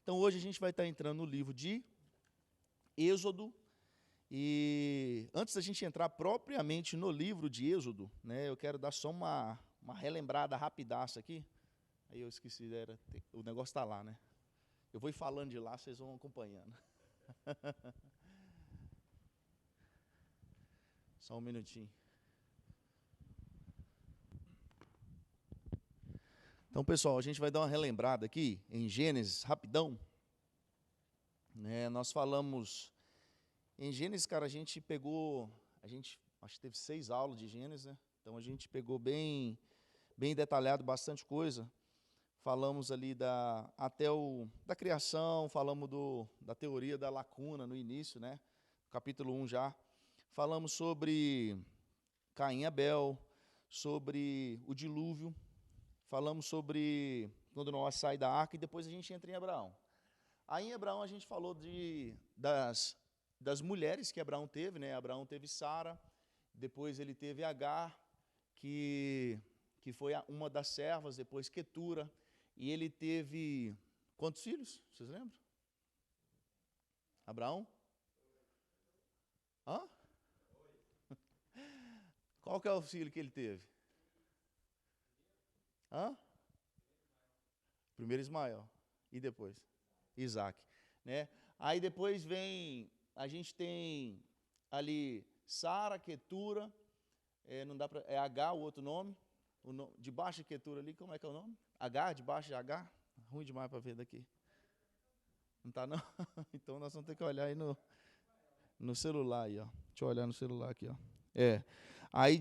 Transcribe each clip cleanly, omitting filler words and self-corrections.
Então, hoje a gente vai estar entrando no livro de Êxodo. E antes da gente entrar propriamente no livro de Êxodo, né, eu quero dar só uma relembrada rapidaça aqui. Aí eu esqueci, o negócio está lá, né? Eu vou ir falando de lá, vocês vão acompanhando. Só um minutinho. Então, pessoal, a gente vai dar uma relembrada aqui em Gênesis, rapidão. Né, nós falamos... Em Gênesis, cara, a gente acho que teve 6 aulas de Gênesis, né? Então a gente pegou bem detalhado, bastante coisa. Falamos ali da criação, falamos da teoria da lacuna no início, né? Capítulo 1 já. Falamos sobre Caim e Abel, sobre o dilúvio, falamos sobre quando Noé sai da arca e depois a gente entra em Abraão. Aí em Abraão a gente falou das mulheres que Abraão teve, né? Abraão teve Sara, depois ele teve Agar, que foi uma das servas, depois Quetura, e ele teve quantos filhos? Vocês lembram? Abraão? Hã? Qual que é o filho que ele teve? Hã? Primeiro Ismael. E depois? Isaac. Né? Aí depois a gente tem ali Sara, Quetura, não dá pra, é H o outro nome, debaixo de Quetura ali, como é que é o nome? H, debaixo de H? Ruim demais para ver daqui. Não tá não? Então nós vamos ter que olhar aí no celular aí, ó. Deixa eu olhar no celular aqui, ó. Aí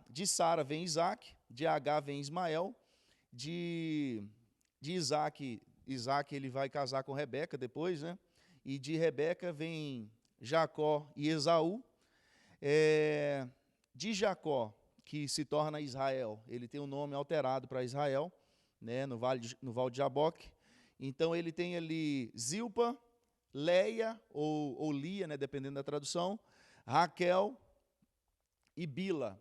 de Sara vem Isaac, de H vem Ismael, de Isaac ele vai casar com Rebeca depois, né? E de Rebeca vem Jacó e Esaú. De Jacó, que se torna Israel, ele tem um nome alterado para Israel, né, no Vale de Jaboque. Então ele tem ali Zilpa, Leia ou Lia, né, dependendo da tradução, Raquel e Bila.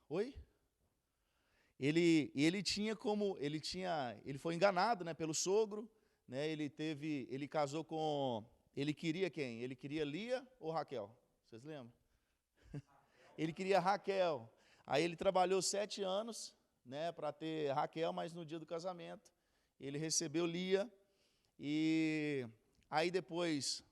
Oi? Ele foi enganado, né, pelo sogro, né? Ele casou com, ele queria quem? Ele queria Lia ou Raquel? Vocês lembram? Ele queria Raquel. Aí ele trabalhou 7 anos, né, para ter Raquel, mas no dia do casamento ele recebeu Lia. E aí depois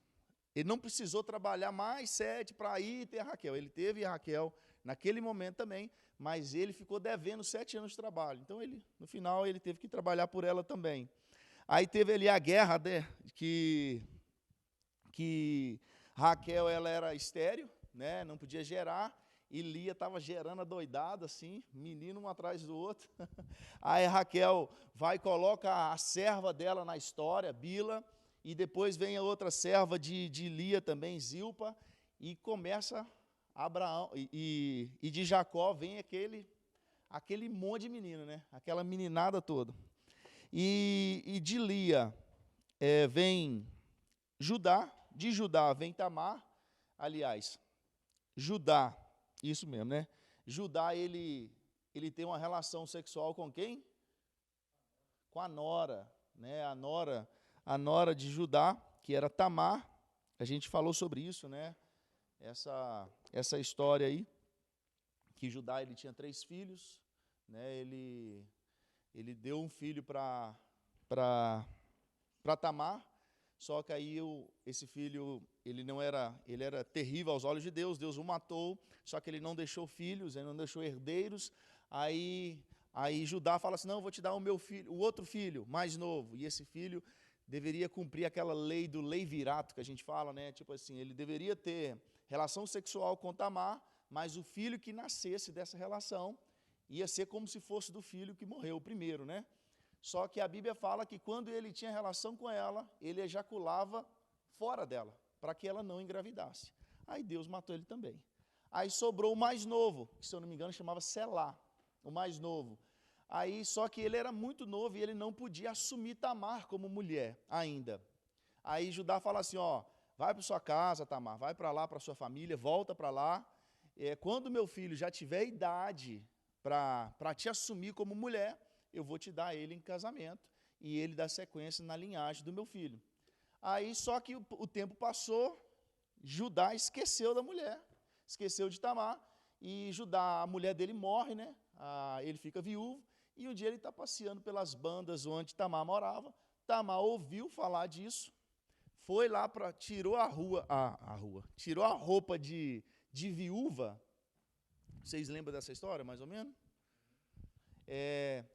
ele não precisou trabalhar mais 7 para ir ter Raquel. Ele teve Raquel naquele momento também, mas ele ficou devendo 7 anos de trabalho. Então, no final, ele teve que trabalhar por ela também. Aí teve ali a guerra, né, que Raquel ela era estéril, né, não podia gerar, e Lia estava gerando adoidado, assim, menino um atrás do outro. Aí Raquel vai e coloca a serva dela na história, Bila, e depois vem a outra serva de Lia também, Zilpa, e começa Abraão, e de Jacó vem aquele monte de menino, né? Aquela meninada toda. E de Lia vem Judá, de Judá vem Tamar, aliás, Judá, isso mesmo, né? Judá, ele tem uma relação sexual com quem? Com a nora, né? A nora de Judá, que era Tamar. A gente falou sobre isso, né? Essa história aí, que Judá ele tinha 3 filhos, né? Ele deu um filho para Tamar, só que aí esse filho ele era terrível aos olhos de Deus. Deus o matou, só que ele não deixou filhos, ele não deixou herdeiros. Aí Judá fala assim: não, eu vou te dar o outro filho mais novo, e esse filho deveria cumprir aquela lei do leivirato que a gente fala, né? Tipo assim, ele deveria ter relação sexual com Tamar, mas o filho que nascesse dessa relação ia ser como se fosse do filho que morreu, o primeiro, né? Só que a Bíblia fala que quando ele tinha relação com ela, ele ejaculava fora dela, para que ela não engravidasse. Aí Deus matou ele também. Aí sobrou o mais novo, que se eu não me engano chamava Selá, o mais novo. Aí só que ele era muito novo e ele não podia assumir Tamar como mulher ainda. Aí Judá fala assim, ó, vai para sua casa, Tamar, vai para lá, para sua família, volta para lá. Quando meu filho já tiver idade para te assumir como mulher, eu vou te dar ele em casamento. e ele dá sequência na linhagem do meu filho. Aí, só que o tempo passou, Judá esqueceu da mulher, esqueceu de Tamar, e Judá, a mulher dele morre, né? Ele fica viúvo, e um dia ele está passeando pelas bandas onde Tamar morava. Tamar ouviu falar disso, foi lá, tirou tirou a roupa de viúva. Vocês lembram dessa história, mais ou menos?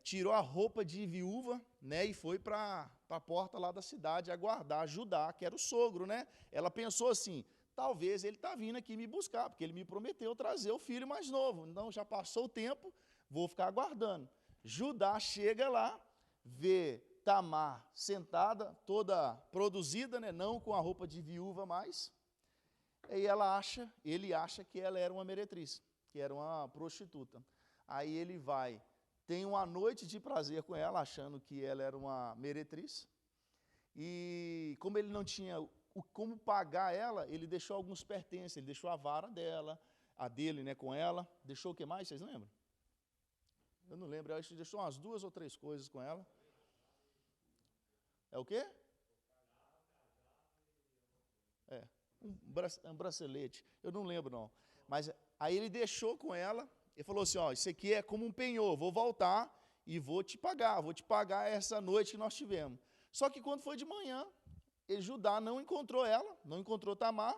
Tirou a roupa de viúva, né, e foi para a porta lá da cidade aguardar Judá, que era o sogro, né? Ela pensou assim, talvez ele está vindo aqui me buscar, porque ele me prometeu trazer o filho mais novo, então já passou o tempo, vou ficar aguardando. Judá chega lá, vê Tamar sentada, toda produzida, né, não com a roupa de viúva mais, e ele acha que ela era uma meretriz, que era uma prostituta. Aí ele vai, tem uma noite de prazer com ela, achando que ela era uma meretriz, e como ele não tinha como pagar ela, ele deixou alguns pertences, ele deixou a vara dela, a dele, né, com ela, deixou o que mais, vocês lembram? Eu não lembro, eu acho que deixou umas 2 ou 3 coisas com ela. É o quê? Um bracelete, eu não lembro não. Mas aí ele deixou com ela, e falou assim, ó, isso aqui é como um penhor, vou voltar e vou te pagar essa noite que nós tivemos. Só que quando foi de manhã, Judá não encontrou ela, não encontrou Tamar,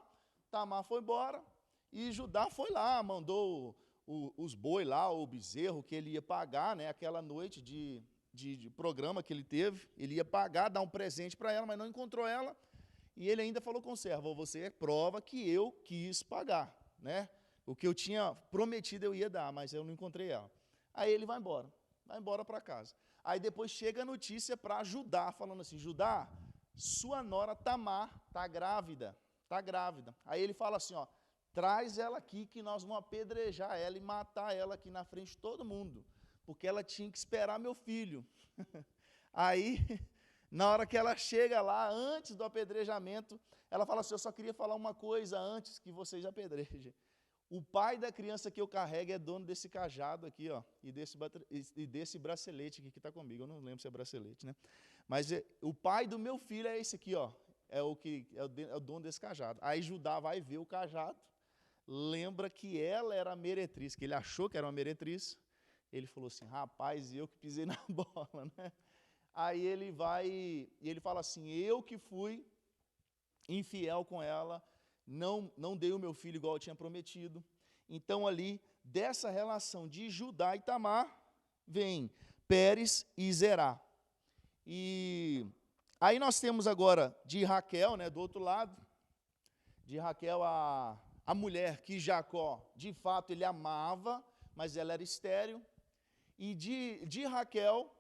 Tamar foi embora, e Judá foi lá, mandou os boi lá, o bezerro que ele ia pagar, né, aquela noite de programa que ele teve, ele ia pagar, dar um presente para ela, mas não encontrou ela, e ele ainda falou com o servo, você é prova que eu quis pagar, né? O que eu tinha prometido eu ia dar, mas eu não encontrei ela. Aí ele vai embora para casa. Aí depois chega a notícia para Judá, falando assim, Judá, sua nora Tamar está grávida. Aí ele fala assim, ó, traz ela aqui que nós vamos apedrejar ela e matar ela aqui na frente de todo mundo, porque ela tinha que esperar meu filho. Aí, na hora que ela chega lá, antes do apedrejamento, ela fala assim, eu só queria falar uma coisa antes que vocês apedrejem. O pai da criança que eu carrego é dono desse cajado aqui, ó, e desse bracelete aqui que está comigo. Eu não lembro se é bracelete, né? Mas o pai do meu filho é esse aqui, ó, é o dono desse cajado. Aí Judá vai ver o cajado, lembra que ela era a meretriz, que ele achou que era uma meretriz. Ele falou assim, rapaz, eu que pisei na bola, né? Aí ele vai e ele fala assim, eu que fui infiel com ela, não dei o meu filho igual eu tinha prometido. Então ali, dessa relação de Judá e Tamar, vem Pérez e Zerá. E aí nós temos agora de Raquel, né, do outro lado, de Raquel a mulher que Jacó, de fato, ele amava, mas ela era estéril. E de Raquel,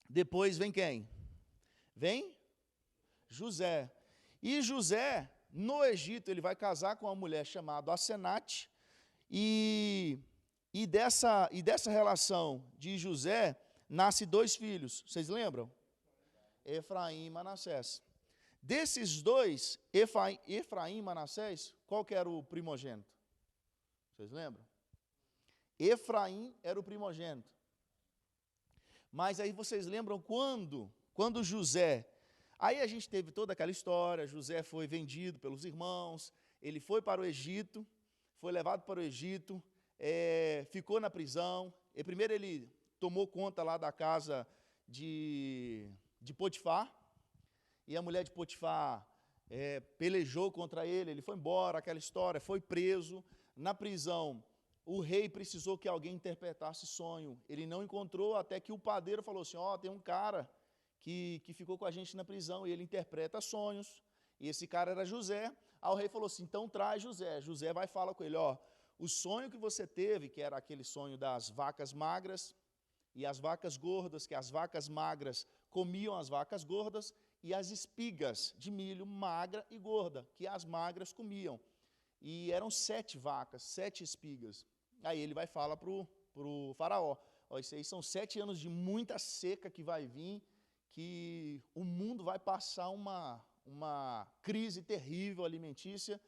depois vem quem? Vem José. E José, no Egito, ele vai casar com uma mulher chamada Asenate, e dessa relação de José, nasce 2 filhos, vocês lembram? Efraim e Manassés. Desses 2, Efraim e Manassés, qual que era o primogênito? Vocês lembram? Efraim era o primogênito. Mas aí vocês lembram quando José... Aí a gente teve toda aquela história, José foi vendido pelos irmãos, ele foi para o Egito, foi levado para o Egito, ficou na prisão. E primeiro ele tomou conta lá da casa de Potifar, e a mulher de Potifar pelejou contra ele, ele foi embora, aquela história, foi preso. Na prisão, o rei precisou que alguém interpretasse sonho, ele não encontrou, até que o padeiro falou assim, ó, tem um cara que ficou com a gente na prisão, e ele interpreta sonhos, e esse cara era José. Aí o rei falou assim, então traz José. José vai falar com ele, ó, o sonho que você teve, que era aquele sonho das vacas magras e as vacas gordas, que as vacas magras comiam as vacas gordas, e as espigas de milho magra e gorda, que as magras comiam. E eram 7 vacas, 7 espigas. Aí ele vai falar para o faraó, ó, isso aí são 7 anos de muita seca que vai vir, que o mundo vai passar uma crise terrível alimentícia,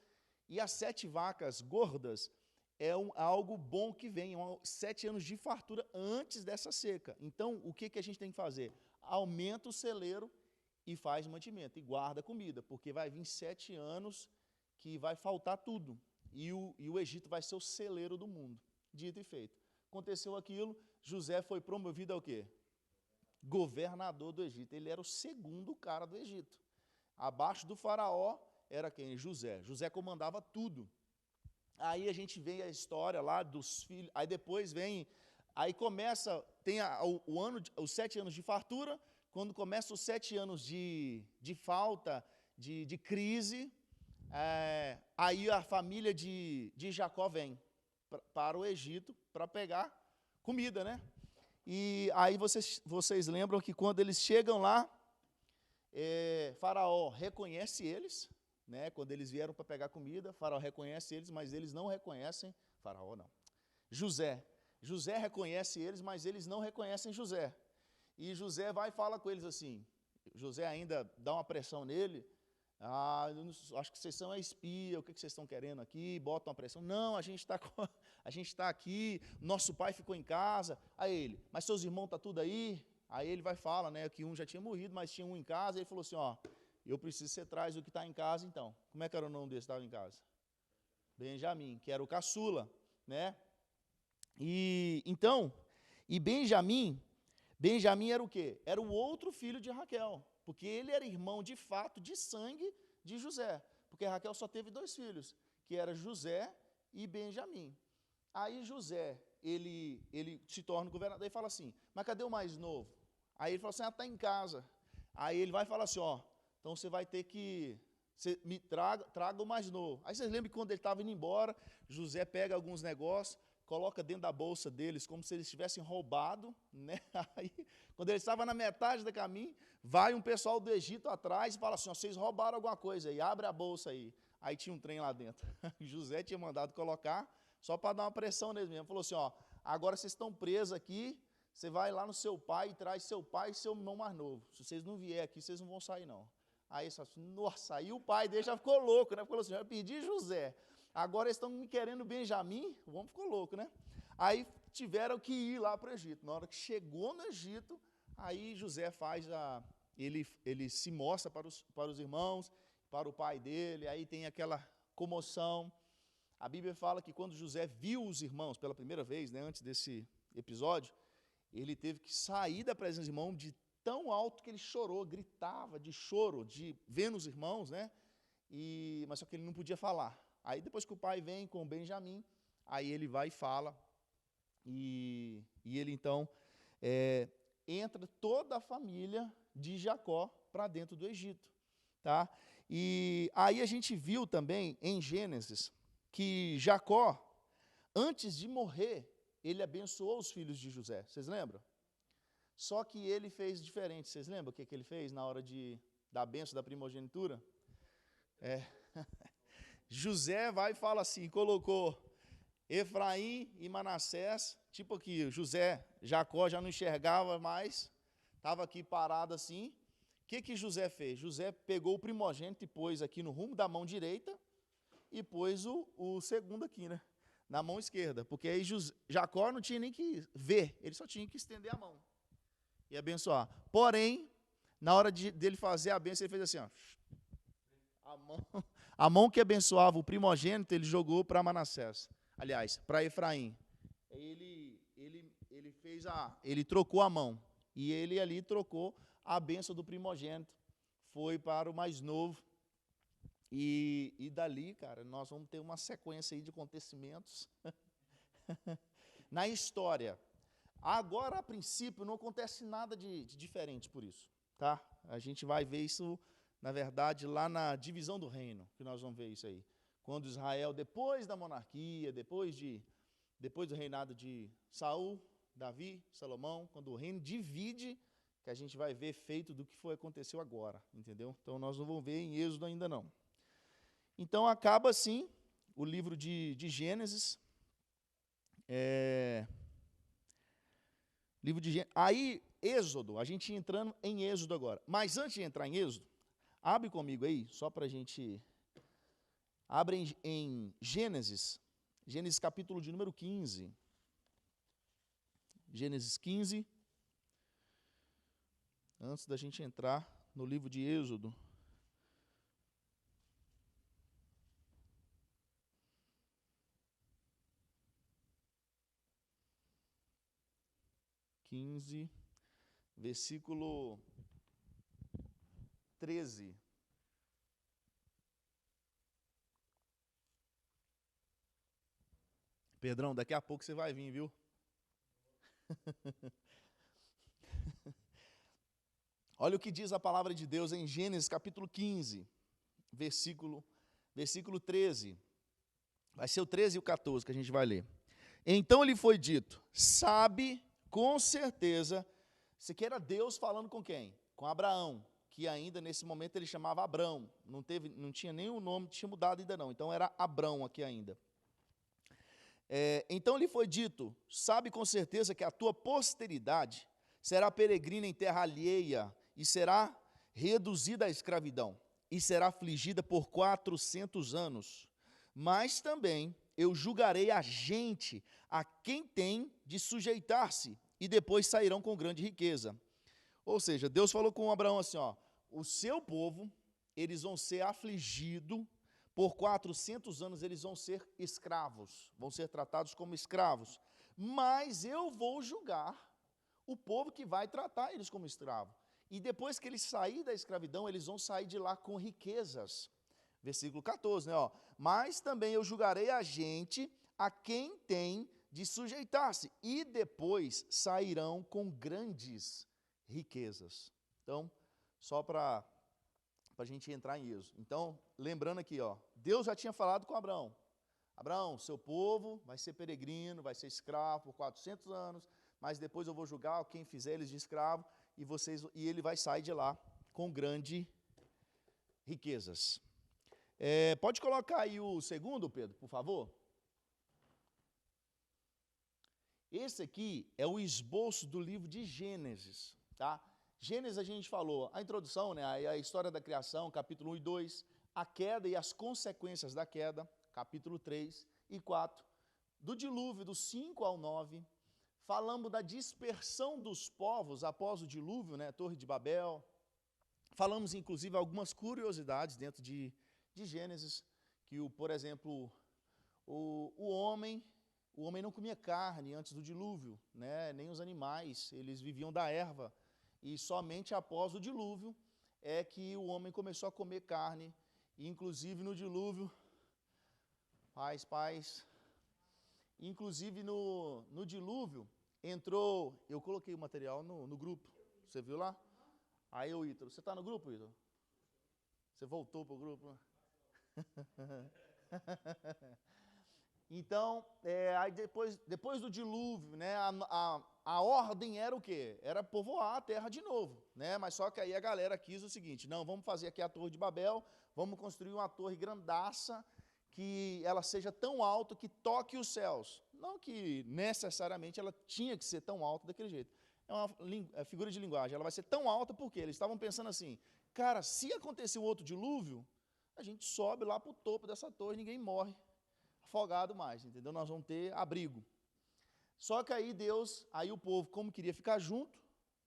e as 7 vacas gordas é algo bom que vem, 7 anos de fartura antes dessa seca. Então, o que a gente tem que fazer? aumenta o celeiro e faz mantimento, e guarda comida, porque vai vir 7 anos que vai faltar tudo, e o Egito vai ser o celeiro do mundo, dito e feito. Aconteceu aquilo, José foi promovido ao quê? Governador do Egito. Ele era o segundo cara do Egito. Abaixo do faraó era quem? José. José comandava tudo. Aí a gente vê a história lá dos filhos, aí depois vem, aí começa, tem os 7 anos de fartura, quando começa os 7 anos de falta, de crise, aí a família de Jacó vem para o Egito para pegar comida, né? E aí vocês lembram que quando eles chegam lá, Faraó reconhece eles, né? Quando eles vieram para pegar comida, Faraó reconhece eles, mas eles não reconhecem, Faraó não, José reconhece eles, mas eles não reconhecem José. E José vai e fala com eles assim, José ainda dá uma pressão nele, acho que vocês são espia, o que vocês estão querendo aqui, bota uma pressão, não, a gente está aqui, nosso pai ficou em casa, aí ele, mas seus irmãos estão tudo aí? Aí ele vai falar, né, que um já tinha morrido, mas tinha um em casa, e ele falou assim, eu preciso que você traz o que está em casa então. Como é que era o nome desse que estava em casa? Benjamim, que era o caçula, né? E então, Benjamim era o quê? Era o outro filho de Raquel, porque ele era irmão de fato, de sangue de José, porque Raquel só teve 2 filhos, que era José e Benjamim. Aí José, ele se torna governador e fala assim, mas cadê o mais novo? Aí ele fala assim, está em casa. Aí ele vai falar assim, então você vai ter que, você me traga o mais novo. Aí vocês lembram que quando ele estava indo embora, José pega alguns negócios, coloca dentro da bolsa deles, como se eles tivessem roubado, né? Aí, quando ele estava na metade do caminho, vai um pessoal do Egito atrás e fala assim, vocês roubaram alguma coisa aí, abre a bolsa aí. Aí tinha um trem lá dentro. José tinha mandado colocar, só para dar uma pressão neles mesmo. Falou assim, agora vocês estão presos aqui, você vai lá no seu pai e traz seu pai e seu irmão mais novo. Se vocês não vier aqui, vocês não vão sair não. Aí ele falou assim, nossa, aí o pai dele já ficou louco, né? Falou assim, eu pedi José, agora eles estão me querendo Benjamim, o homem ficou louco, né? Aí tiveram que ir lá para o Egito. Na hora que chegou no Egito, aí José ele se mostra para os irmãos, para o pai dele, aí tem aquela comoção. A Bíblia fala que quando José viu os irmãos pela primeira vez, né, antes desse episódio, ele teve que sair da presença dos irmãos de tão alto que ele chorou, gritava de choro, de vendo os irmãos, né? Mas só que ele não podia falar. Aí depois que o pai vem com o Benjamim, aí ele vai e fala, e ele então entra toda a família de Jacó para dentro do Egito, tá? E aí a gente viu também em Gênesis que Jacó, antes de morrer, ele abençoou os filhos de José, vocês lembram? Só que ele fez diferente, vocês lembram o que ele fez na hora da bênção da primogenitura? José vai e fala assim, colocou Efraim e Manassés, tipo aqui, Jacó já não enxergava mais, estava aqui parado assim. O que José fez? José pegou o primogênito e pôs aqui no rumo da mão direita e pôs o segundo aqui, né? Na mão esquerda, porque aí Jacó não tinha nem que ver, ele só tinha que estender a mão e abençoar. Porém, na hora dele fazer a bênção, ele fez assim, a mão que abençoava o primogênito, ele jogou para Manassés, aliás, para Efraim. Ele trocou a mão, e ele ali trocou a bênção do primogênito, foi para o mais novo. E dali, cara, nós vamos ter uma sequência aí de acontecimentos na história. Agora, a princípio, não acontece nada de diferente por isso, tá? A gente vai ver isso, na verdade, lá na divisão do reino, que nós vamos ver isso aí. Quando Israel, depois da monarquia, depois do reinado de Saul, Davi, Salomão, quando o reino divide, que a gente vai ver efeito do que aconteceu agora, entendeu? Então, nós não vamos ver em Êxodo ainda não. Então, acaba assim o livro de Gênesis. Livro de Gênesis. Aí, Êxodo, a gente entrando em Êxodo agora. Mas antes de entrar em Êxodo, abre comigo aí, só para a gente... Abre em Gênesis capítulo de número 15. Gênesis 15. antes da gente entrar no livro de Êxodo. Versículo 13. Pedrão, daqui a pouco você vai vir, viu? Olha o que diz a palavra de Deus em Gênesis capítulo 15, versículo 13. Vai ser o 13 e o 14 que a gente vai ler. Então lhe foi dito, sabe com certeza, isso aqui era Deus falando com quem? Com Abraão, que ainda nesse momento ele chamava Abrão, não tinha nem o nome, tinha mudado ainda não, então era Abrão aqui ainda. Então lhe foi dito, sabe com certeza que a tua posteridade será peregrina em terra alheia e será reduzida à escravidão e será afligida por 400 anos, mas também eu julgarei a gente a quem tem de sujeitar-se e depois sairão com grande riqueza. Ou seja, Deus falou com Abraão assim, ó, o seu povo, eles vão ser afligidos, por 400 anos eles vão ser escravos, vão ser tratados como escravos, mas eu vou julgar o povo que vai tratar eles como escravo. E depois que eles saírem da escravidão, eles vão sair de lá com riquezas. Versículo 14, né? Ó, mas também eu julgarei a gente a quem tem de sujeitar-se, e depois sairão com grandes riquezas. Então, só para a gente entrar em Êxodo. Então, lembrando aqui, ó, Deus já tinha falado com Abraão. Abraão, seu povo vai ser peregrino, vai ser escravo por 400 anos, mas depois eu vou julgar quem fizer eles de escravo, e ele vai sair de lá com grandes riquezas. Pode colocar aí o segundo, Pedro, por favor? Esse aqui é o esboço do livro de Gênesis, tá? Gênesis a gente falou, a introdução, né, a história da criação, capítulo 1 e 2, a queda e as consequências da queda, capítulo 3 e 4, do dilúvio, do 5 ao 9, falamos da dispersão dos povos após o dilúvio, né, Torre de Babel, falamos inclusive algumas curiosidades dentro de Gênesis, que, por exemplo, o homem não comia carne antes do dilúvio, né? Nem os animais, eles viviam da erva, e somente após o dilúvio é que o homem começou a comer carne, e inclusive no dilúvio, inclusive no dilúvio, entrou, eu coloquei o material no grupo, você viu lá? Aí o Ítalo, você está no grupo, Ítalo? Você voltou para o grupo? Então, aí depois do dilúvio, né, a ordem era o quê? Era povoar a terra de novo, né? Mas só que aí a galera quis o seguinte, não, vamos fazer aqui a Torre de Babel, vamos construir uma torre grandaça, que ela seja tão alta que toque os céus. Não que necessariamente ela tinha que ser tão alta daquele jeito. É uma figura de linguagem, ela vai ser tão alta porque eles estavam pensando assim, cara, se acontecer um outro dilúvio, a gente sobe lá para o topo dessa torre, ninguém morre afogado mais, entendeu? Nós vamos ter abrigo. Só que aí o povo, como queria ficar junto,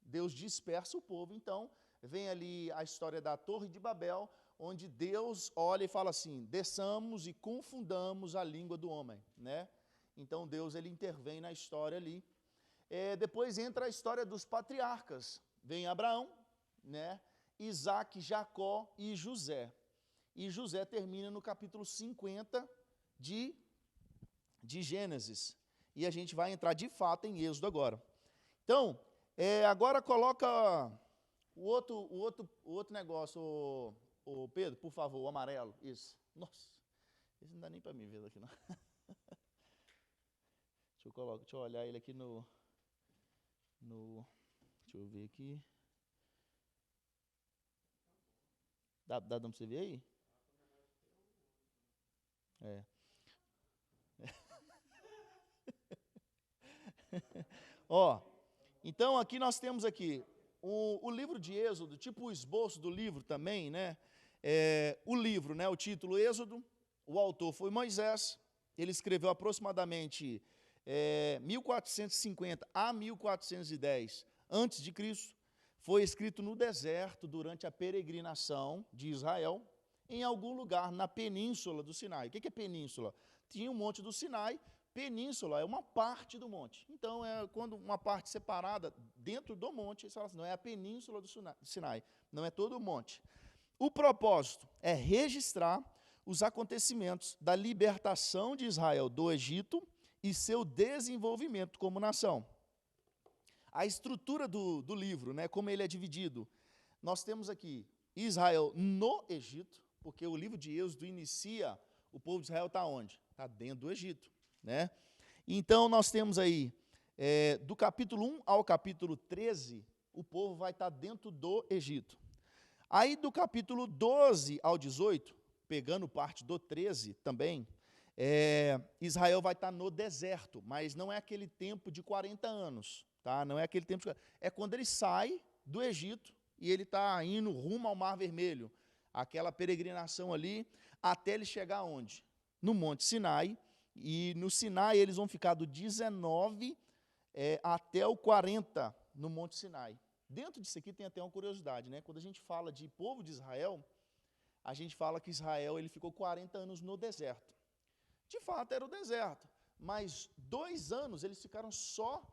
Deus dispersa o povo, então vem ali a história da Torre de Babel, onde Deus olha e fala assim, desçamos e confundamos a língua do homem, né? Então Deus, ele intervém na história ali. Depois entra a história dos patriarcas, vem Abraão, né? Isaac, Jacó e José. E José termina no capítulo 50 de Gênesis. E a gente vai entrar de fato em Êxodo agora. Então, agora coloca o outro negócio, o Pedro, por favor, o amarelo. Isso. Nossa, esse não dá nem para mim ver aqui, não. Deixa eu olhar ele aqui no... Deixa eu ver aqui. Dá para você ver aí? Ó, então aqui nós temos aqui o livro de Êxodo, tipo o esboço do livro também, né? O livro, né? O título Êxodo, o autor foi Moisés, ele escreveu aproximadamente 1450 a 1410 antes de Cristo, foi escrito no deserto durante a peregrinação de Israel, em algum lugar na península do Sinai. O que é península? Tinha o monte do Sinai, península é uma parte do monte. Então, é quando uma parte separada dentro do monte, eles falam assim, não é a península do Sinai, não é todo o monte. O propósito é registrar os acontecimentos da libertação de Israel do Egito e seu desenvolvimento como nação. A estrutura do livro, né, como ele é dividido, nós temos aqui Israel no Egito, porque o livro de Êxodo inicia, o povo de Israel está onde? Está dentro do Egito. Né? Então, nós temos aí, do capítulo 1 ao capítulo 13, o povo vai estar dentro do Egito. Aí, do capítulo 12 ao 18, pegando parte do 13 também, Israel vai estar no deserto, mas não é aquele tempo de 40 anos, tá? Não é aquele tempo, é quando ele sai do Egito e ele está indo rumo ao Mar Vermelho, aquela peregrinação ali, até ele chegar onde? No Monte Sinai, e no Sinai eles vão ficar do 19 até o 40 no Monte Sinai. Dentro disso aqui tem até uma curiosidade, né? Quando a gente fala de povo de Israel, a gente fala que Israel ele ficou 40 anos no deserto. De fato era o deserto, mas 2 anos eles ficaram só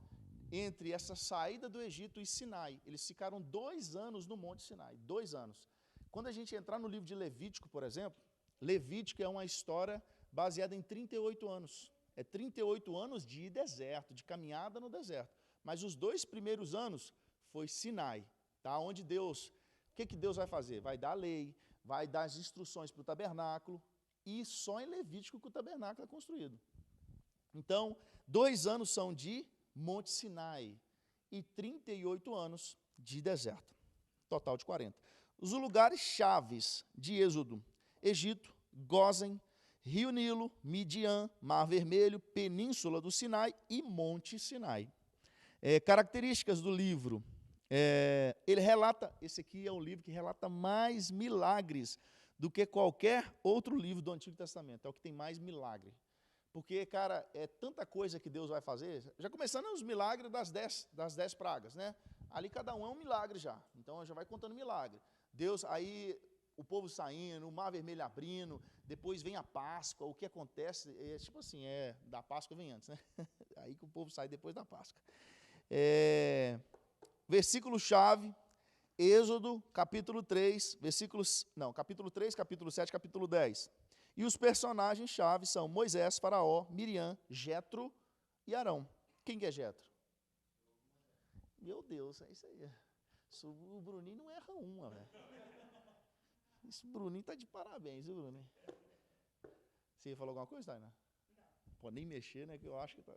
entre essa saída do Egito e Sinai. Eles ficaram 2 anos no Monte Sinai, 2 anos. Quando a gente entrar no livro de Levítico, por exemplo, Levítico é uma história baseada em 38 anos. É 38 anos de deserto, de caminhada no deserto. Mas os 2 primeiros anos foi Sinai, tá? Onde Deus, o que Deus vai fazer? Vai dar a lei, vai dar as instruções para o tabernáculo, e só em Levítico que o tabernáculo é construído. Então, 2 anos são de Monte Sinai e 38 anos de deserto. Total de 40. Os lugares chaves de Êxodo: Egito, Gósen, Rio Nilo, Midian, Mar Vermelho, Península do Sinai e Monte Sinai. Características do livro. Ele relata, esse aqui é um livro que relata mais milagres do que qualquer outro livro do Antigo Testamento. É o que tem mais milagre. Porque, cara, é tanta coisa que Deus vai fazer. Já começando os milagres das 10 pragas, né? Ali cada um é um milagre já. Então, já vai contando milagre. Deus, aí o povo saindo, o Mar Vermelho abrindo, depois vem a Páscoa. O que acontece é tipo assim, da Páscoa vem antes, né? Aí que o povo sai depois da Páscoa. Versículo-chave, Êxodo, capítulo 3, capítulo 3, capítulo 7, capítulo 10. E os personagens-chave são Moisés, Faraó, Miriam, Jetro e Arão. Quem que é Jetro? Meu Deus, é isso aí. O Bruninho não erra uma, velho. Esse Bruninho tá de parabéns, viu, Bruninho? Você falou alguma coisa, Tainá? Não. Pode nem mexer, né, que eu acho que tá...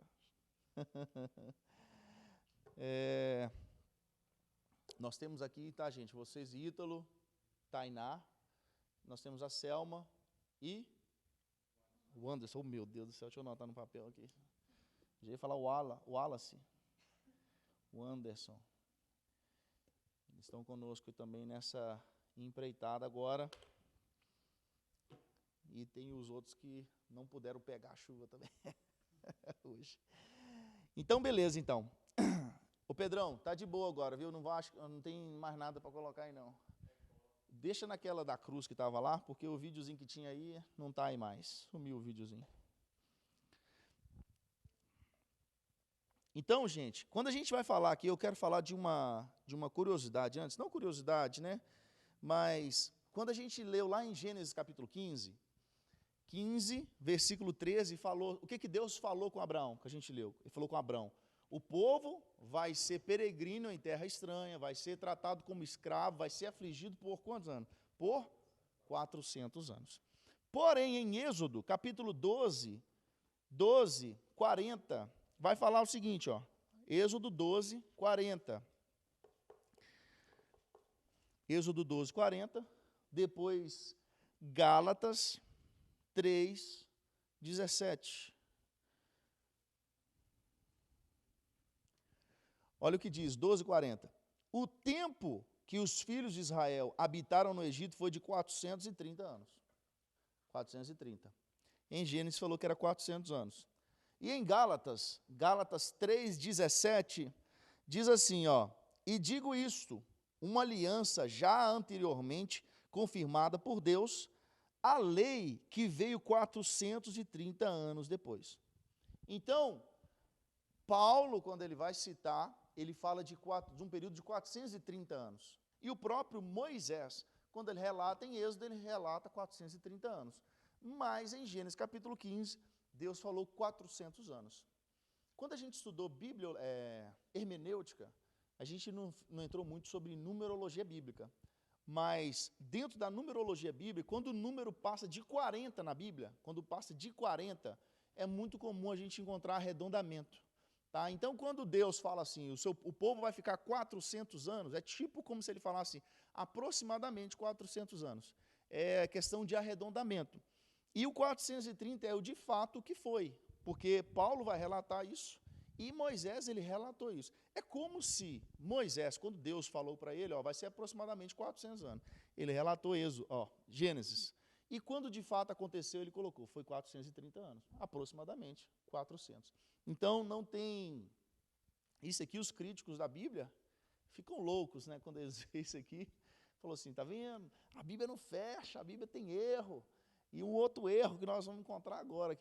Nós temos aqui, tá, gente, vocês, Ítalo, Tainá, nós temos a Selma e o Anderson. Oh, meu Deus do céu, deixa eu anotar no papel aqui. Já ia falar o Wallace, o Anderson. Eles estão conosco também nessa empreitada agora. E tem os outros que não puderam pegar a chuva também hoje. Então, beleza, então. Ô, Pedrão, tá de boa agora, viu? Não tem mais nada para colocar aí, não. Deixa naquela da cruz que estava lá, porque o videozinho que tinha aí não está aí mais. Sumiu o videozinho. Então, gente, quando a gente vai falar aqui, eu quero falar de uma curiosidade antes. Não curiosidade, né? Mas quando a gente leu lá em Gênesis capítulo 15, versículo 13, falou, o que Deus falou com Abraão, que a gente leu? Ele falou com Abraão: o povo vai ser peregrino em terra estranha, vai ser tratado como escravo, vai ser afligido por quantos anos? Por 400 anos. Porém, em Êxodo, capítulo 12, 40, vai falar o seguinte, ó. Êxodo 12, 40. Êxodo 12, 40. Depois, Gálatas 3, 17. Olha o que diz, 12:40. O tempo que os filhos de Israel habitaram no Egito foi de 430 anos. 430. Em Gênesis falou que era 400 anos. E em Gálatas 3:17, diz assim, ó: e digo isto, uma aliança já anteriormente confirmada por Deus, a lei que veio 430 anos depois. Então, Paulo, quando ele vai citar, ele fala de um período de 430 anos. E o próprio Moisés, quando ele relata em Êxodo, ele relata 430 anos. Mas em Gênesis capítulo 15, Deus falou 400 anos. Quando a gente estudou hermenêutica, a gente não entrou muito sobre numerologia bíblica. Mas dentro da numerologia bíblica, quando o número passa de 40 na Bíblia, quando passa de 40, é muito comum a gente encontrar arredondamento. Tá? Então, quando Deus fala assim, o povo vai ficar 400 anos, é tipo como se ele falasse aproximadamente 400 anos. É questão de arredondamento. E o 430 é o de fato que foi, porque Paulo vai relatar isso e Moisés ele relatou isso. É como se Moisés, quando Deus falou para ele, vai ser aproximadamente 400 anos, ele relatou Gênesis. E quando de fato aconteceu, ele colocou, foi 430 anos, aproximadamente 400. Então, não tem... Isso aqui, os críticos da Bíblia ficam loucos, né? Quando eles veem isso aqui, falou assim, tá vendo? A Bíblia não fecha, a Bíblia tem erro. E um outro erro que nós vamos encontrar agora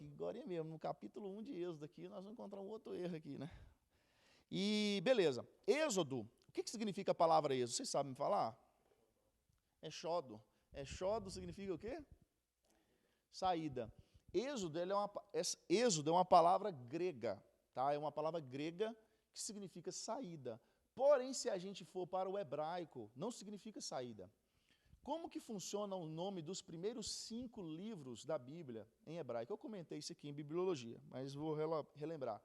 mesmo, no capítulo 1 de Êxodo aqui, nós vamos encontrar um outro erro aqui, né? E, beleza. Êxodo, o que significa a palavra êxodo? Vocês sabem falar? Exodo. Exodo significa o quê? Saída. Êxodo é uma palavra grega, tá? É uma palavra grega que significa saída. Porém, se a gente for para o hebraico, não significa saída. Como que funciona o nome dos primeiros 5 livros da Bíblia em hebraico? Eu comentei isso aqui em bibliologia, mas vou relembrar.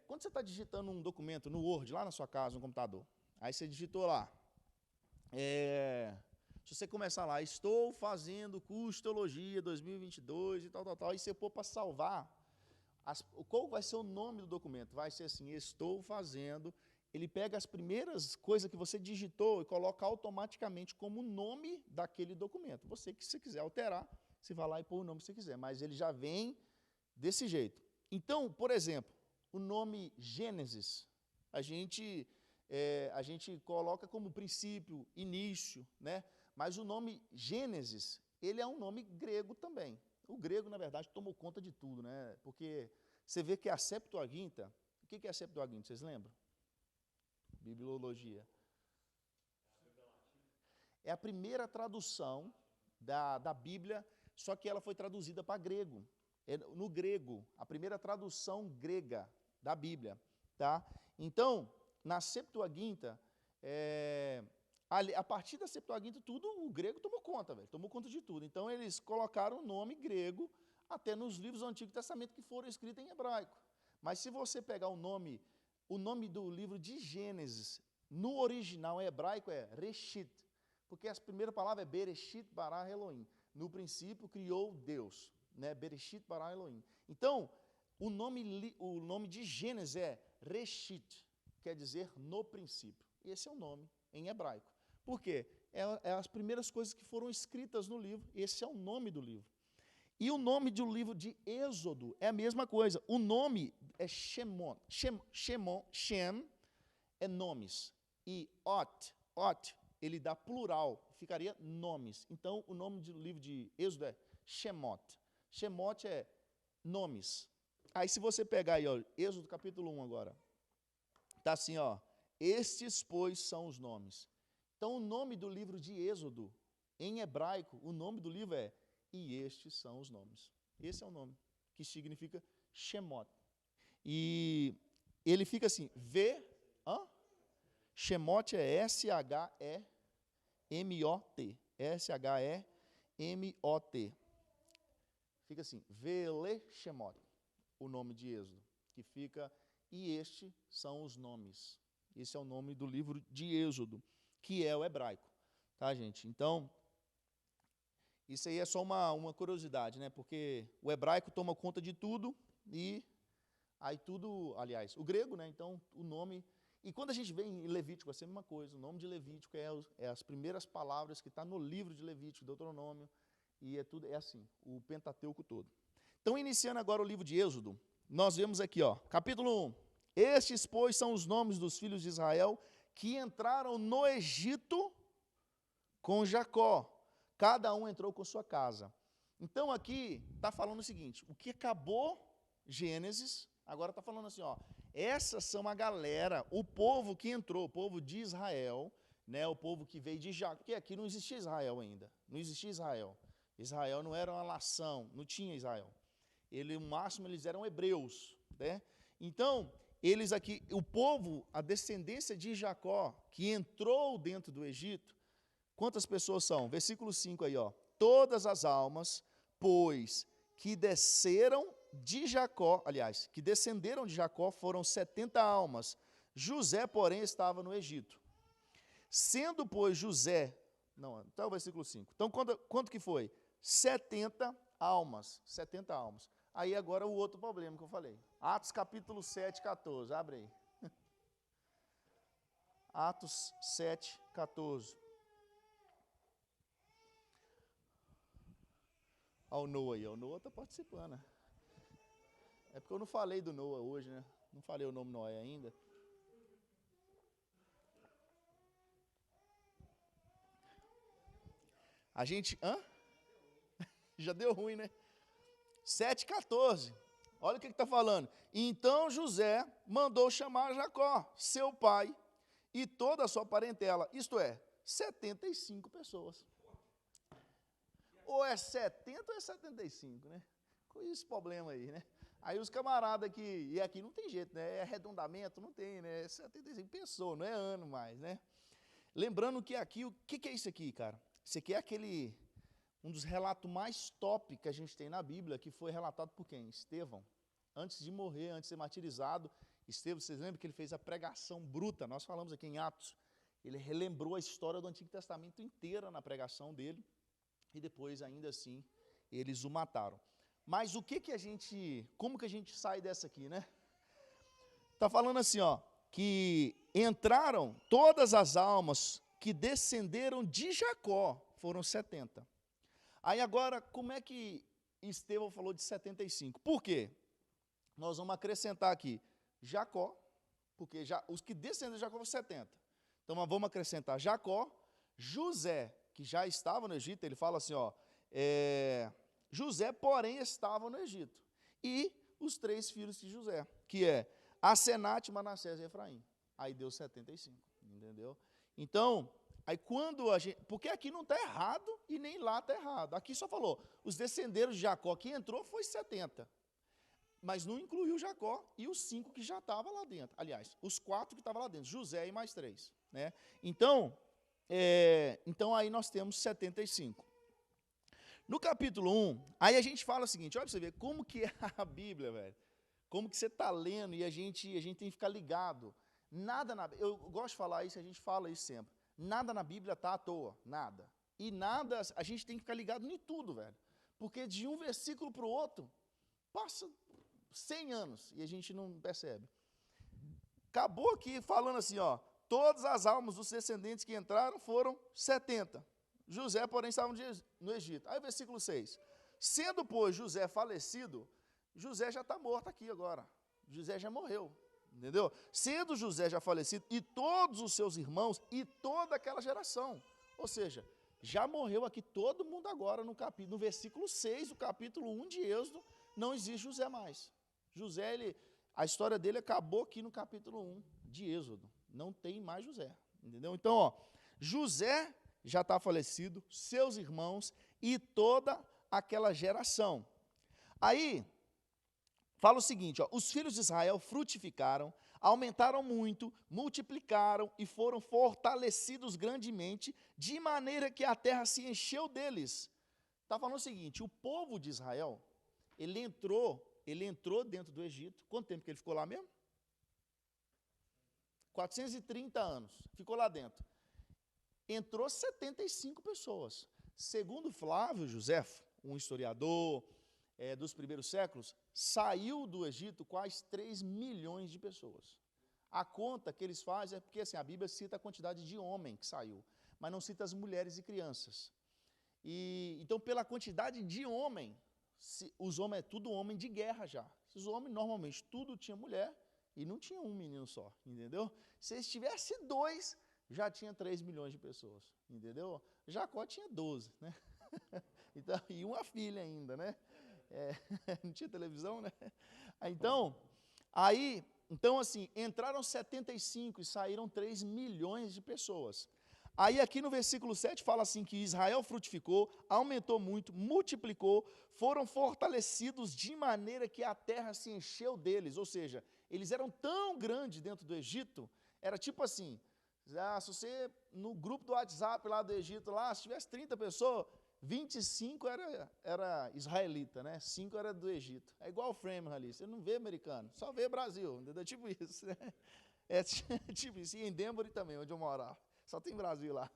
Quando você está digitando um documento no Word, lá na sua casa, no computador, aí você digitou lá, se você começar lá, estou fazendo curso de teologia 2022 e tal, e você pôr para salvar, qual vai ser o nome do documento? Vai ser assim, estou fazendo, ele pega as primeiras coisas que você digitou e coloca automaticamente como nome daquele documento. Você que se quiser alterar, você vai lá e põe o nome que você quiser, mas ele já vem desse jeito. Então, por exemplo, o nome Gênesis, a gente coloca como princípio, início, né? Mas o nome Gênesis, ele é um nome grego também. O grego, na verdade, tomou conta de tudo, né? Porque você vê que a Septuaginta, o que é a Septuaginta, vocês lembram? Bibliologia. É a primeira tradução da Bíblia, só que ela foi traduzida para grego. No grego, a primeira tradução grega da Bíblia. Tá? Então, na Septuaginta, a partir da Septuaginta, o grego tomou conta, tomou conta de tudo. Então, eles colocaram o nome grego até nos livros do Antigo Testamento que foram escritos em hebraico. Mas se você pegar o nome do livro de Gênesis, no original hebraico é Reshit, porque a primeira palavra é Bereshit bara Elohim. No princípio criou Deus, né? Bereshit bara Elohim. Então, o nome de Gênesis é Reshit, quer dizer no princípio. Esse é o nome em hebraico. Por quê? É as primeiras coisas que foram escritas no livro, esse é o nome do livro. E o nome do livro de Êxodo é a mesma coisa. O nome é Shemon. Shem é nomes. E Ot, ele dá plural, ficaria nomes. Então, o nome do livro de Êxodo é Shemot. Shemot é nomes. Aí, se você pegar aí, Êxodo capítulo 1 agora, está assim, estes, pois, são os nomes. Então, o nome do livro de Êxodo, em hebraico, o nome do livro é e estes são os nomes. Esse é o nome, que significa Shemot. E ele fica assim, Shemot é S-H-E-M-O-T. S-H-E-M-O-T. Fica assim, Vele Shemot, o nome de Êxodo, que fica, e estes são os nomes. Esse é o nome do livro de Êxodo, que é o hebraico. Tá, gente? Então, isso aí é só uma curiosidade, né? Porque o hebraico toma conta de tudo e aí tudo, aliás, o grego, né? Então, o nome... E quando a gente vê em Levítico, é sempre uma coisa. O nome de Levítico é as primeiras palavras que está no livro de Levítico, Deuteronômio, e é assim, o Pentateuco todo. Então, iniciando agora o livro de Êxodo, nós vemos aqui, capítulo 1. Estes, pois, são os nomes dos filhos de Israel que entraram no Egito com Jacó. Cada um entrou com sua casa. Então aqui está falando o seguinte, o que acabou Gênesis, agora está falando assim, ó, essas são a galera, o povo que entrou, o povo de Israel, né, o povo que veio de Jacó, porque aqui não existia Israel ainda, não existia Israel. Israel não era uma nação, não tinha Israel. O máximo eles eram hebreus, né? Então, eles aqui, o povo, a descendência de Jacó, que entrou dentro do Egito, quantas pessoas são? Versículo 5 aí, ó. Todas as almas, pois, que desceram de Jacó, aliás, que descenderam de Jacó foram 70 almas. José, porém, estava no Egito. Sendo, pois, José, não, até o versículo 5. Então, quanto que foi? 70 almas, 70 almas. Aí agora o outro problema que eu falei. Atos capítulo 7, 14, abre aí. Atos 7, 14. Olha o Noah aí, o Noah está participando, né? É porque eu não falei do Noah hoje, né? Não falei o nome Noé ainda. A gente, já deu ruim, né? 7,14. Olha o que está falando. Então José mandou chamar Jacó, seu pai, e toda a sua parentela, isto é, 75 pessoas. Ou é 70 ou é 75, né? Com esse problema aí, né? Aí os camaradas aqui, e aqui não tem jeito, né? É arredondamento, não tem, né? É 75 pessoas, não é ano mais, né? Lembrando que aqui, o que é isso aqui, cara? Isso aqui é um dos relatos mais top que a gente tem na Bíblia, que foi relatado por quem? Estevão. Antes de morrer, antes de ser martirizado, Estevão, vocês lembram que ele fez a pregação bruta? Nós falamos aqui em Atos. Ele relembrou a história do Antigo Testamento inteira na pregação dele, e depois, ainda assim, eles o mataram. Mas o que a gente, como que a gente sai dessa aqui, né? Está falando assim, ó, que entraram todas as almas que descenderam de Jacó, foram 70. Aí agora, como é que Estevão falou de 75? Por quê? Nós vamos acrescentar aqui Jacó, porque os que descenderam de Jacó foram 70. Então nós vamos acrescentar Jacó, José, que já estava no Egito, ele fala assim, ó, José, porém, estava no Egito. E os 3 filhos de José, que é Asenate, Manassés e Efraim. Aí deu 75, entendeu? Então, aí quando a gente, porque aqui não está errado e nem lá está errado. Aqui só falou, os descendentes de Jacó que entrou foi 70. Mas não incluiu Jacó e os 5 que já estavam lá dentro. Aliás, os 4 que estavam lá dentro, José e mais 3. Né? Então aí nós temos 75. No capítulo 1, aí a gente fala o seguinte, olha para você ver como que é a Bíblia, velho. Como que você está lendo e a gente tem que ficar ligado. Eu gosto de falar isso, a gente fala isso sempre. Nada na Bíblia está à toa, nada. E nada, a gente tem que ficar ligado em tudo, velho. Porque de um versículo para o outro, passa 100 anos e a gente não percebe. Acabou aqui falando assim, ó, todas as almas dos descendentes que entraram foram 70. José, porém, estava no Egito. Aí, versículo 6. Sendo, pois, José falecido, José já está morto aqui agora. José já morreu, entendeu? Sendo José já falecido, e todos os seus irmãos, e toda aquela geração. Ou seja, já morreu aqui todo mundo agora no versículo 6 do capítulo 1 de Êxodo, não existe José mais. José, a história dele acabou aqui no capítulo 1 de Êxodo. Não tem mais José, entendeu? Então, ó, José já está falecido, seus irmãos e toda aquela geração. Aí, fala o seguinte, ó, os filhos de Israel frutificaram, aumentaram muito, multiplicaram e foram fortalecidos grandemente, de maneira que a terra se encheu deles. Está falando o seguinte, o povo de Israel, ele entrou dentro do Egito. Quanto tempo que ele ficou lá mesmo? 430 anos, ficou lá dentro. Entrou 75 pessoas. Segundo Flávio Joséfo, um historiador dos primeiros séculos, saiu do Egito quase 3 milhões de pessoas. A conta que eles fazem é porque assim, a Bíblia cita a quantidade de homem que saiu, mas não cita as mulheres e crianças. Então, pela quantidade de homem, os homens é tudo homem de guerra já. Os homens, normalmente, tudo tinha mulher E não tinha um menino só, entendeu? Se eles tivessem 2, já tinha 3 milhões de pessoas, entendeu? Jacó tinha 12, né? Então, e uma filha ainda, né? Não tinha televisão, né? Então assim, entraram 75 e saíram 3 milhões de pessoas. Aí aqui no versículo 7 fala assim que Israel frutificou, aumentou muito, multiplicou, foram fortalecidos de maneira que a terra se encheu deles, ou seja, eles eram tão grandes dentro do Egito, era tipo assim, se você, no grupo do WhatsApp lá do Egito, lá, se tivesse 30 pessoas, 25 era israelita, né? 5 era do Egito. É igual o Framer ali, você não vê americano, só vê Brasil, entendeu? Tipo isso, né? É tipo isso, e em Denver também, onde eu morava. Só tem Brasil lá.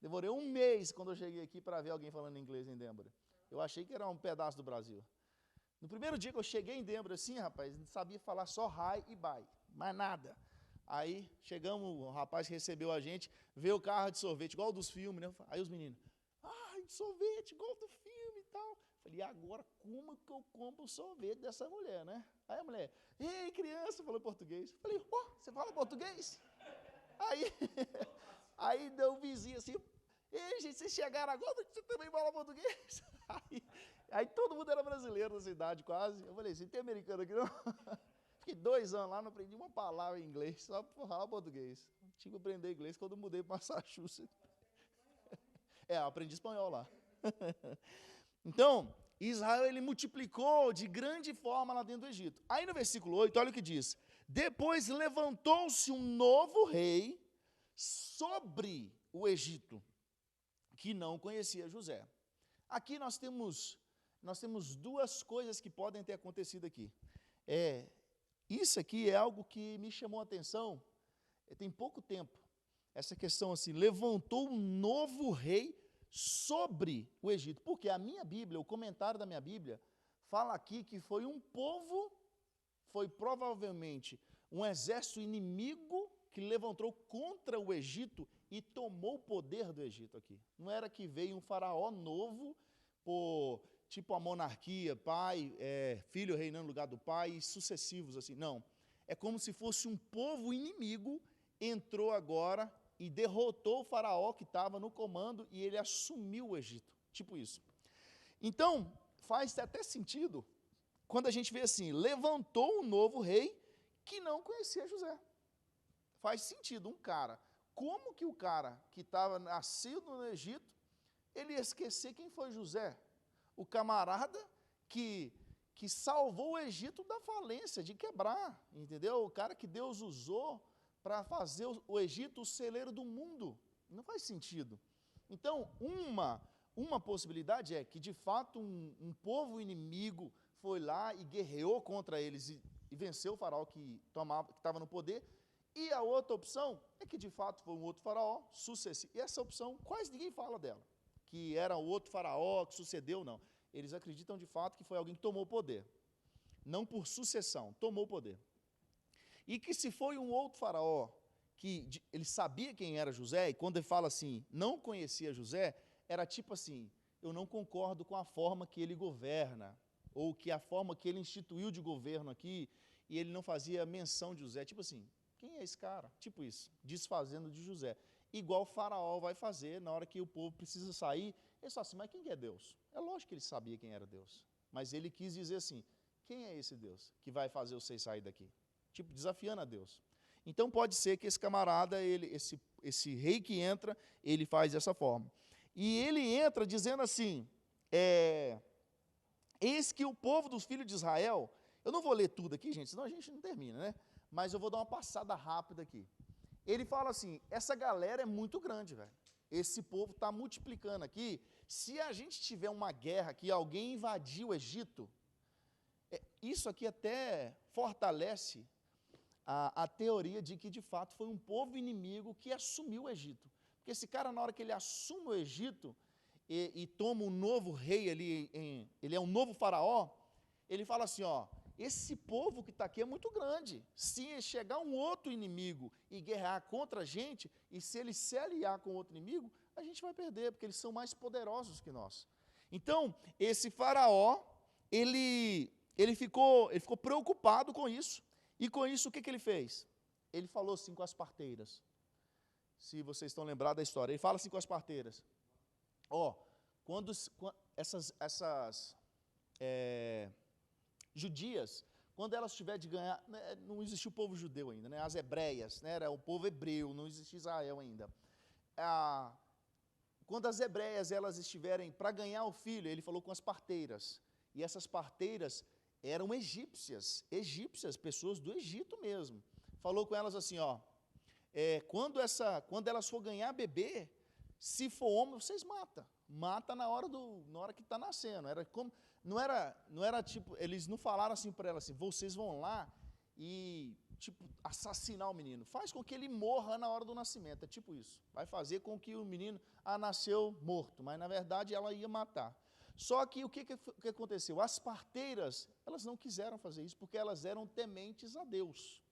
Demorei um mês quando eu cheguei aqui para ver alguém falando inglês em Denver. Eu achei que era um pedaço do Brasil. No primeiro dia que eu cheguei em Denver, assim, rapaz, não sabia falar só hi e bye, mais nada. Aí chegamos, o rapaz recebeu a gente, veio o carro de sorvete, igual dos filmes, né? Aí os meninos, de sorvete, igual do filme e tal. Falei, e agora como que eu compro o sorvete dessa mulher, né? Aí a mulher, ei, criança, falou português. Falei, você fala português? Aí deu um vizinho assim, ei, gente, vocês chegaram agora, você também fala português? Aí todo mundo era brasileiro na cidade, quase. Eu falei, você tem americano aqui não? Fiquei 2 anos lá, não aprendi uma palavra em inglês, só para falar português. Tive que aprender inglês quando mudei para Massachusetts. Eu aprendi espanhol lá. Então, Israel, ele multiplicou de grande forma lá dentro do Egito. Aí no versículo 8, olha o que diz. Depois levantou-se um novo rei sobre o Egito, que não conhecia José. Aqui nós temos 2 coisas que podem ter acontecido aqui. Isso aqui é algo que me chamou a atenção, tem pouco tempo. Essa questão assim, levantou um novo rei sobre o Egito. Porque a minha Bíblia, o comentário da minha Bíblia, fala aqui que foi um povo, foi provavelmente um exército inimigo que levantou contra o Egito e tomou o poder do Egito aqui. Não era que veio um faraó novo, tipo a monarquia, pai, filho reinando no lugar do pai, e sucessivos assim. Não, é como se fosse um povo inimigo, entrou agora e derrotou o faraó que estava no comando e ele assumiu o Egito, tipo isso. Então, faz até sentido, quando a gente vê assim, levantou um novo rei que não conhecia José. Faz sentido, como que o cara que estava nascido no Egito, ele ia esquecer quem foi José? O camarada que salvou o Egito da falência, de quebrar, entendeu? O cara que Deus usou para fazer o Egito o celeiro do mundo. Não faz sentido. Então, uma possibilidade é que, de fato, um povo inimigo foi lá e guerreou contra eles e venceu o faraó que estava no poder. E a outra opção é que, de fato, foi um outro faraó sucessivo. E essa opção, quase ninguém fala dela, que era o outro faraó que sucedeu, não. Eles acreditam, de fato, que foi alguém que tomou o poder. Não por sucessão, tomou o poder. E que se foi um outro faraó, que ele sabia quem era José, e quando ele fala assim, não conhecia José, era tipo assim, eu não concordo com a forma que ele governa, ou que a forma que ele instituiu de governo aqui, e ele não fazia menção de José, tipo assim, quem é esse cara? Tipo isso, desfazendo de José. Igual o faraó vai fazer na hora que o povo precisa sair, ele fala assim, mas quem é Deus? É lógico que ele sabia quem era Deus, mas ele quis dizer assim, quem é esse Deus que vai fazer vocês sair daqui? Tipo, desafiando a Deus. Então pode ser que esse camarada, esse rei que entra, ele faz dessa forma. E ele entra dizendo assim, eis que o povo dos filhos de Israel, eu não vou ler tudo aqui, gente, senão a gente não termina, né? Mas eu vou dar uma passada rápida aqui. Ele fala assim, essa galera é muito grande, velho. Esse povo está multiplicando aqui. Se a gente tiver uma guerra que alguém invadiu o Egito, isso aqui até fortalece a teoria de que, de fato, foi um povo inimigo que assumiu o Egito. Porque esse cara, na hora que ele assume o Egito e toma um novo rei ali, ele é um novo faraó, ele fala assim, esse povo que está aqui é muito grande. Se chegar um outro inimigo e guerrear contra a gente, e se ele se aliar com outro inimigo, a gente vai perder, porque eles são mais poderosos que nós. Então, esse faraó, ele ficou preocupado com isso, E com isso, o que ele fez? Ele falou assim com as parteiras. Se vocês estão lembrados da história, ele fala assim com as parteiras. Quando essas judias, quando elas tiverem de ganhar, né, não existia o povo judeu ainda, né, as hebreias, né, era o povo hebreu, não existia Israel ainda. Quando as hebreias elas estiverem para ganhar o filho, ele falou com as parteiras, e essas parteiras eram egípcias, pessoas do Egito mesmo. Falou com elas assim, quando elas for ganhar bebê, se for homem, vocês mata na hora que está nascendo. Não era tipo, eles não falaram assim para elas assim, vocês vão lá e tipo assassinar o menino. Faz com que ele morra na hora do nascimento, é tipo isso. Vai fazer com que o menino nasceu morto, mas na verdade ela ia matar. Só que o que aconteceu? As parteiras, elas não quiseram fazer isso porque elas eram tementes a Deus.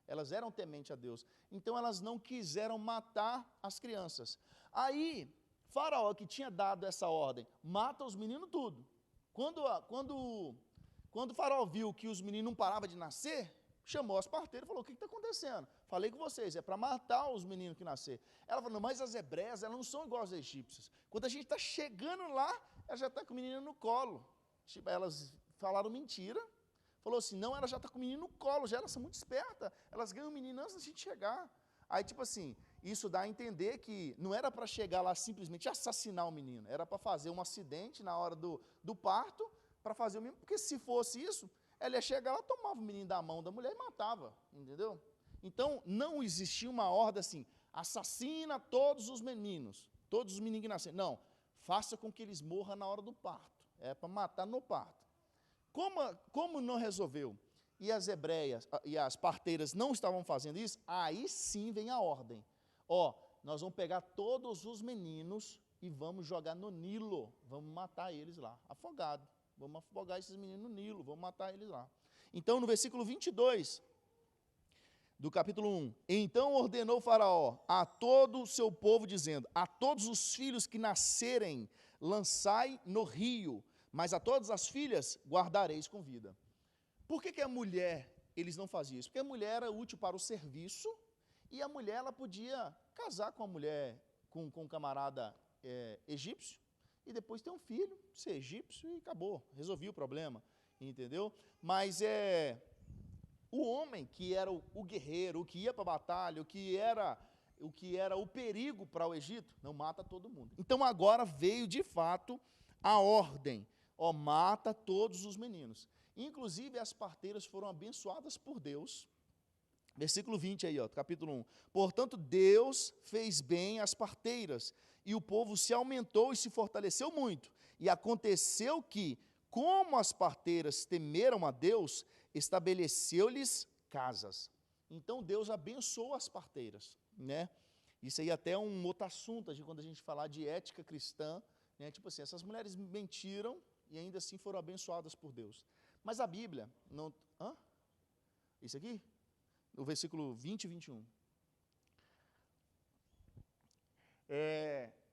Elas eram tementes a Deus. Então elas não quiseram matar as crianças. Aí, Faraó, que tinha dado essa ordem, mata os meninos tudo. Quando o Faraó viu que os meninos não paravam de nascer, chamou as parteiras e falou, o que está acontecendo? Falei com vocês, é para matar os meninos que nascer. Ela falou, não, mas as hebreias, elas não são igual às egípcias. Quando a gente está chegando lá, ela já está com o menino no colo. Tipo, elas falaram mentira. Falou assim, não, ela já está com o menino no colo, já elas são muito espertas, elas ganham o menino antes da gente chegar. Aí, tipo assim, isso dá a entender que não era para chegar lá simplesmente assassinar o menino, era para fazer um acidente na hora do parto, para fazer o menino, porque se fosse isso, ela ia chegar lá, tomava o menino da mão da mulher e matava, entendeu? Então, não existia uma ordem assim, assassina todos os meninos que nasceram. Não, faça com que eles morram na hora do parto, é para matar no parto. Como não resolveu, e as hebreias e as parteiras não estavam fazendo isso, aí sim vem a ordem. Nós vamos pegar todos os meninos e vamos jogar no Nilo, vamos matar eles lá, afogado. Vamos afogar esses meninos no Nilo, vamos matar eles lá. Então, no versículo 22 do capítulo 1, então ordenou Faraó a todo o seu povo, dizendo, a todos os filhos que nascerem, lançai no rio, mas a todas as filhas guardareis com vida. Por que a mulher, eles não faziam isso? Porque a mulher era útil para o serviço, e a mulher, ela podia casar com a mulher, com um camarada egípcio, e depois ter um filho, ser egípcio, e acabou, resolvia o problema, entendeu? Mas o homem que era o guerreiro, o que ia para a batalha, o que era o perigo para o Egito, não mata todo mundo. Então agora veio de fato a ordem, mata todos os meninos. Inclusive as parteiras foram abençoadas por Deus. Versículo 20 aí, capítulo 1. Portanto, Deus fez bem às parteiras, e o povo se aumentou e se fortaleceu muito. E aconteceu que, como as parteiras temeram a Deus, estabeleceu-lhes casas. Então Deus abençoou as parteiras, né? Isso aí até é um outro assunto, quando a gente falar de ética cristã, né? Tipo assim, essas mulheres mentiram e ainda assim foram abençoadas por Deus. Mas a Bíblia não... Isso aqui? No versículo 20 e 21.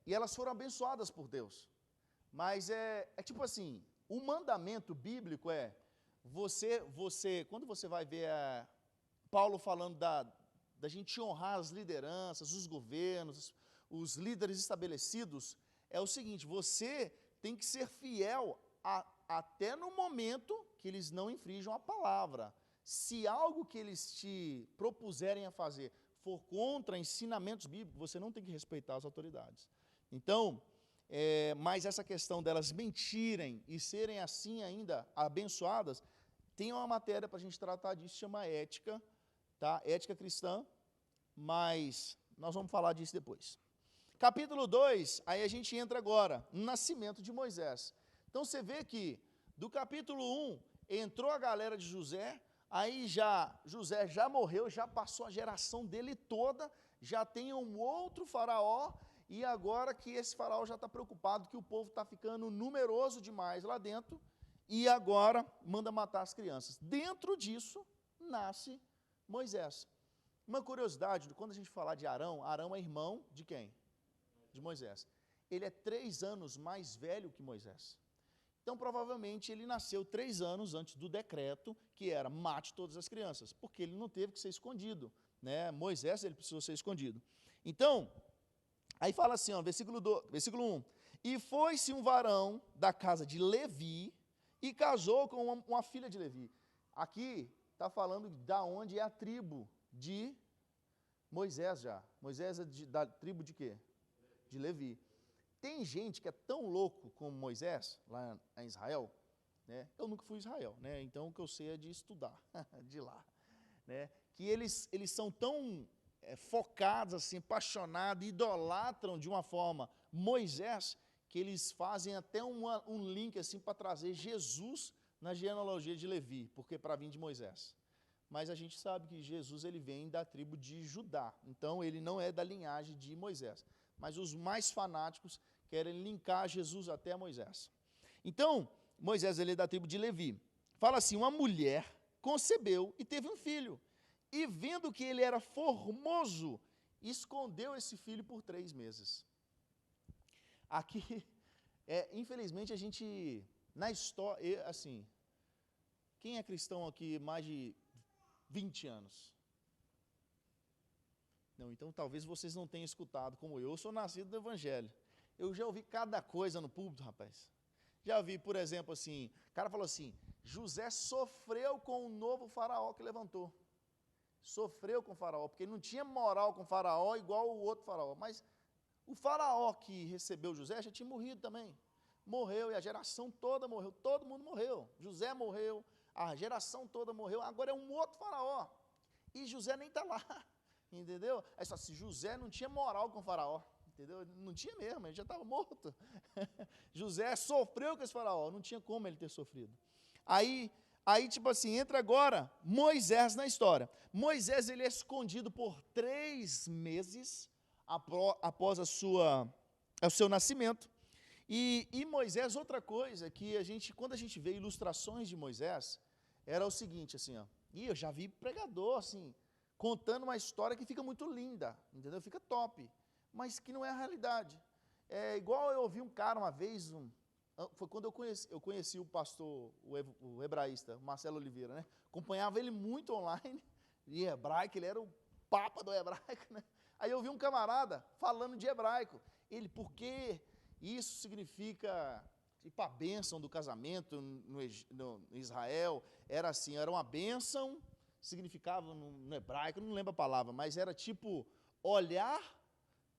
E elas foram abençoadas por Deus. Mas é tipo assim, o mandamento bíblico quando você vai ver Paulo falando da gente honrar as lideranças, os governos, os líderes estabelecidos, é o seguinte, você tem que ser fiel até no momento que eles não infringam a palavra. Se algo que eles te propuserem a fazer for contra ensinamentos bíblicos, você não tem que respeitar as autoridades. Então, mas essa questão delas mentirem e serem assim ainda abençoadas, tem uma matéria para a gente tratar disso, chama ética, tá? Ética cristã, mas nós vamos falar disso depois. Capítulo 2, aí a gente entra agora, no nascimento de Moisés. Então você vê que do capítulo 1, entrou a galera de José, aí José já morreu, já passou a geração dele toda, já tem um outro faraó, e agora que esse faraó já está preocupado que o povo está ficando numeroso demais lá dentro, e agora manda matar as crianças. Dentro disso, nasce Moisés. Uma curiosidade, quando a gente falar de Arão, Arão é irmão de quem? De Moisés. Ele é 3 anos mais velho que Moisés. Então, provavelmente, ele nasceu 3 anos antes do decreto, que era mate todas as crianças, porque ele não teve que ser escondido, né? Moisés, ele precisou ser escondido. Então, aí fala assim, ó, versículo 1, e foi-se um varão da casa de Levi, e casou com uma filha de Levi. Aqui está falando da onde é a tribo de Moisés já. Moisés é da tribo de quê? De Levi. Tem gente que é tão louco como Moisés, lá em Israel, né? Eu nunca fui a Israel, né? Então o que eu sei é de estudar, de lá, né? Que eles são tão focados, assim, apaixonados, idolatram de uma forma Moisés, que eles fazem até um link assim para trazer Jesus na genealogia de Levi, porque para vir de Moisés. Mas a gente sabe que Jesus ele vem da tribo de Judá, então ele não é da linhagem de Moisés. Mas os mais fanáticos querem linkar Jesus até Moisés. Então, Moisés ele é da tribo de Levi. Fala assim, uma mulher concebeu e teve um filho, e vendo que ele era formoso, escondeu esse filho por 3 meses. Aqui, infelizmente, a gente, na história, assim, quem é cristão aqui mais de 20 anos? Não, então talvez vocês não tenham escutado como eu sou nascido do Evangelho. Eu já ouvi cada coisa no púlpito, rapaz. Já ouvi, por exemplo, assim, o cara falou assim, José sofreu com o novo faraó que levantou. Sofreu com o faraó, porque ele não tinha moral com o faraó igual o outro faraó, mas o faraó que recebeu José já tinha morrido também. Morreu e a geração toda morreu, todo mundo morreu. José morreu, a geração toda morreu, agora é um outro faraó. E José nem está lá, entendeu? Aí só se José não tinha moral com o faraó, entendeu? Não tinha mesmo, ele já estava morto. José sofreu com esse faraó, não tinha como ele ter sofrido. Aí tipo assim, entra agora Moisés na história. Moisés, ele é escondido por 3 meses, após o seu nascimento, e Moisés, outra coisa, que quando a gente vê ilustrações de Moisés, era o seguinte, assim, ó, e eu já vi pregador, assim, contando uma história que fica muito linda, entendeu? Fica top, mas que não é a realidade. É igual eu ouvi um cara uma vez, foi quando eu conheci o pastor, o hebraísta, Marcelo Oliveira, né? Acompanhava ele muito online, em hebraico, ele era o papa do hebraico, né? Aí eu vi um camarada falando de hebraico. Ele, porque isso significa, tipo, a bênção do casamento no Israel, era assim, era uma bênção, significava no hebraico, não lembro a palavra, mas era tipo, olhar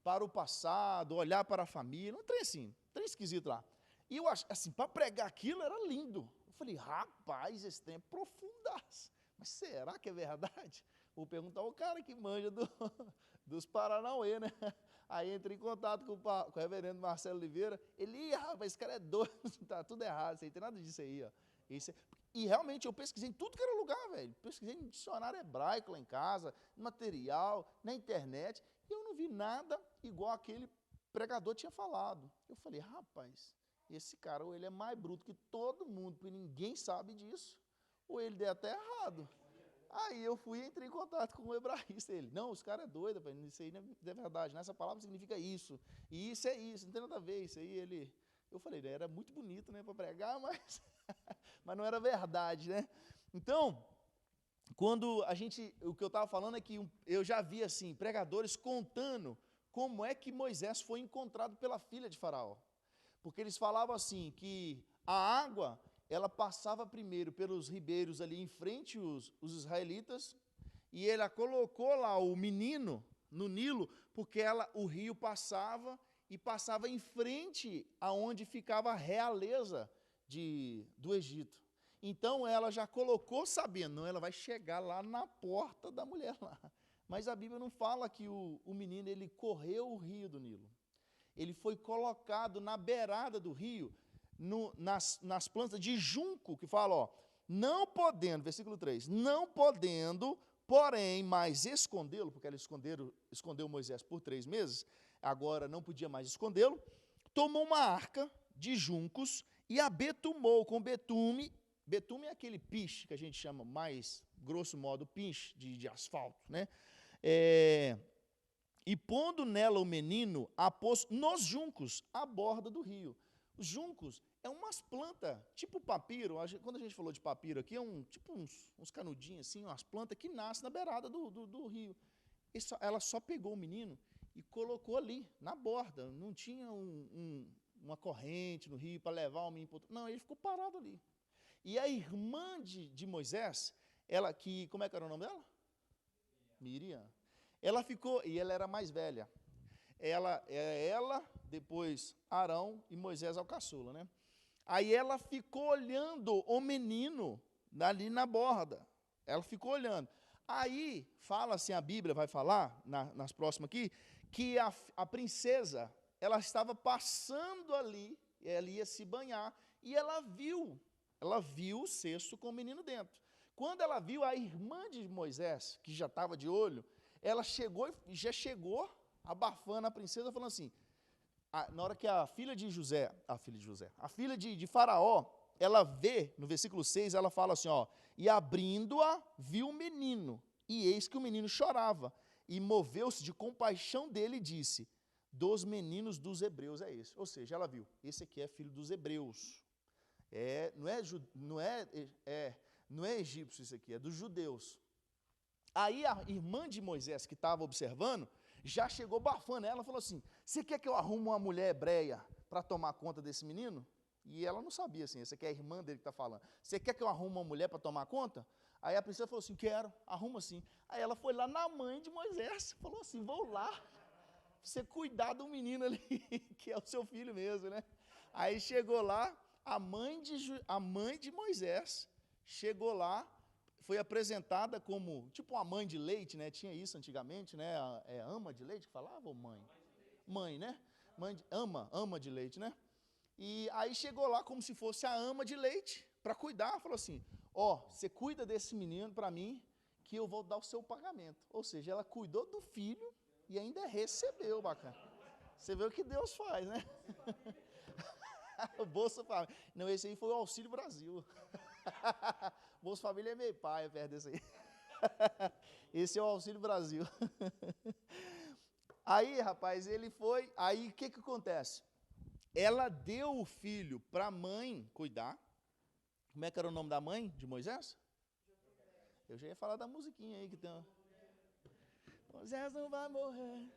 para o passado, olhar para a família, um trem assim, um trem esquisito lá. E eu acho, assim, para pregar aquilo era lindo. Eu falei, rapaz, esse trem é profundaço. Mas será que é verdade? Vou perguntar ao cara que manja dos Paranauê, né? Aí entrei em contato com o reverendo Marcelo Oliveira. Ele, rapaz, esse cara é doido, tá tudo errado, isso aí, tem nada disso aí, ó. E realmente eu pesquisei em tudo que era lugar, velho. Pesquisei em dicionário hebraico lá em casa, material, na internet, e eu não vi nada igual aquele pregador tinha falado. Eu falei, rapaz, esse cara, ou ele é mais bruto que todo mundo, porque ninguém sabe disso, ou ele deu até errado. Aí eu fui e entrei em contato com o hebraísta. Ele, não, os caras é doido, isso aí não é verdade, nessa palavra significa isso, e isso é isso, não tem nada a ver, isso aí eu falei, era muito bonito, né, para pregar, mas, mas não era verdade, né? Então, o que eu estava falando é que eu já vi, assim, pregadores contando como é que Moisés foi encontrado pela filha de Faraó, porque eles falavam assim, que a água ela passava primeiro pelos ribeiros ali em frente os israelitas, e ela colocou lá o menino no Nilo, porque o rio passava e passava em frente aonde ficava a realeza do Egito. Então ela já colocou sabendo, não, ela vai chegar lá na porta da mulher lá. Mas a Bíblia não fala que o menino ele correu o rio do Nilo. Ele foi colocado na beirada do rio, nas plantas de junco, que fala, ó, não podendo, versículo 3, não podendo, porém, mais escondê-lo, porque ela escondeu Moisés por 3 meses, agora não podia mais escondê-lo, tomou uma arca de juncos e a betumou com betume é aquele piche que a gente chama mais, grosso modo, piche de asfalto, né? E pondo nela o menino, a pôs nos juncos, à borda do rio. Os juncos é umas plantas, tipo papiro. Quando a gente falou de papiro aqui, é tipo uns canudinhos assim, umas plantas que nascem na beirada do rio. Ela só pegou o menino e colocou ali, na borda. Não tinha uma corrente no rio para levar o menino para outro. Não, ele ficou parado ali. E a irmã de Moisés, como é que era o nome dela? Miriam. Ela ficou, e ela era mais velha. Ela, depois Arão e Moisés ao caçula, né? Aí ela ficou olhando o menino ali na borda. Ela ficou olhando. Aí, fala assim, a Bíblia vai falar, nas próximas aqui, que a princesa, ela estava passando ali, ela ia se banhar, e ela viu o cesto com o menino dentro. Quando ela viu, a irmã de Moisés, que já estava de olho, ela já chegou abafando a princesa, falando assim, na hora que a filha de Faraó, ela vê, no versículo 6, ela fala assim, ó, e abrindo-a, viu o menino, e eis que o menino chorava, e moveu-se de compaixão dele e disse, dos meninos dos hebreus é esse. Ou seja, ela viu, esse aqui é filho dos hebreus. Não é egípcio isso aqui, é dos judeus. Aí a irmã de Moisés, que estava observando, já chegou bafando ela, falou assim, você quer que eu arrume uma mulher hebreia para tomar conta desse menino? E ela não sabia assim, essa aqui é a irmã dele que está falando. Você quer que eu arrume uma mulher para tomar conta? Aí a princesa falou assim, quero, arruma sim. Aí ela foi lá na mãe de Moisés, falou assim, vou lá, você cuidar do menino ali, que é o seu filho mesmo, né? Aí chegou lá, a mãe de Moisés chegou lá, foi apresentada como, tipo uma mãe de leite, né? Tinha isso antigamente, né? Ama de leite que falava ou mãe? Mãe, né? Ama de leite, né? E aí chegou lá como se fosse a ama de leite para cuidar, falou assim, ó, você cuida desse menino para mim, que eu vou dar o seu pagamento. Ou seja, ela cuidou do filho e ainda recebeu, bacana. Você vê o que Deus faz, né? O Bolsa Família. Não, esse aí foi o Auxílio Brasil. Bolsa Família é meio pai, perto desse aí. Esse é o Auxílio Brasil. Aí, rapaz, ele foi. Aí, o que acontece? Ela deu o filho para a mãe cuidar. Como é que era o nome da mãe de Moisés? Eu já ia falar da musiquinha aí que tem. Moisés não vai morrer.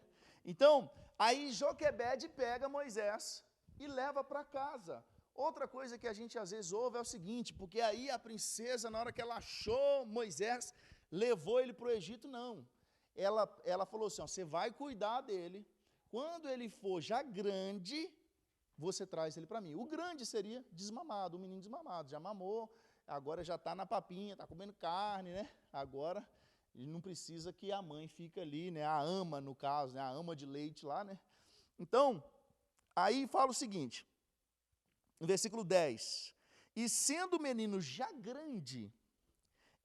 Então, aí Joquebede pega Moisés e leva para casa. Outra coisa que a gente às vezes ouve é o seguinte, porque aí a princesa, na hora que ela achou Moisés, levou ele para o Egito, não. Ela falou assim, ó, você vai cuidar dele, quando ele for já grande, você traz ele para mim. O grande seria desmamado, o menino desmamado, já mamou, agora já está na papinha, está comendo carne, né? Agora ele não precisa que a mãe fique ali, né? A ama, no caso, né? A ama de leite lá, né? Então, aí fala o seguinte, no versículo 10, e sendo o menino já grande,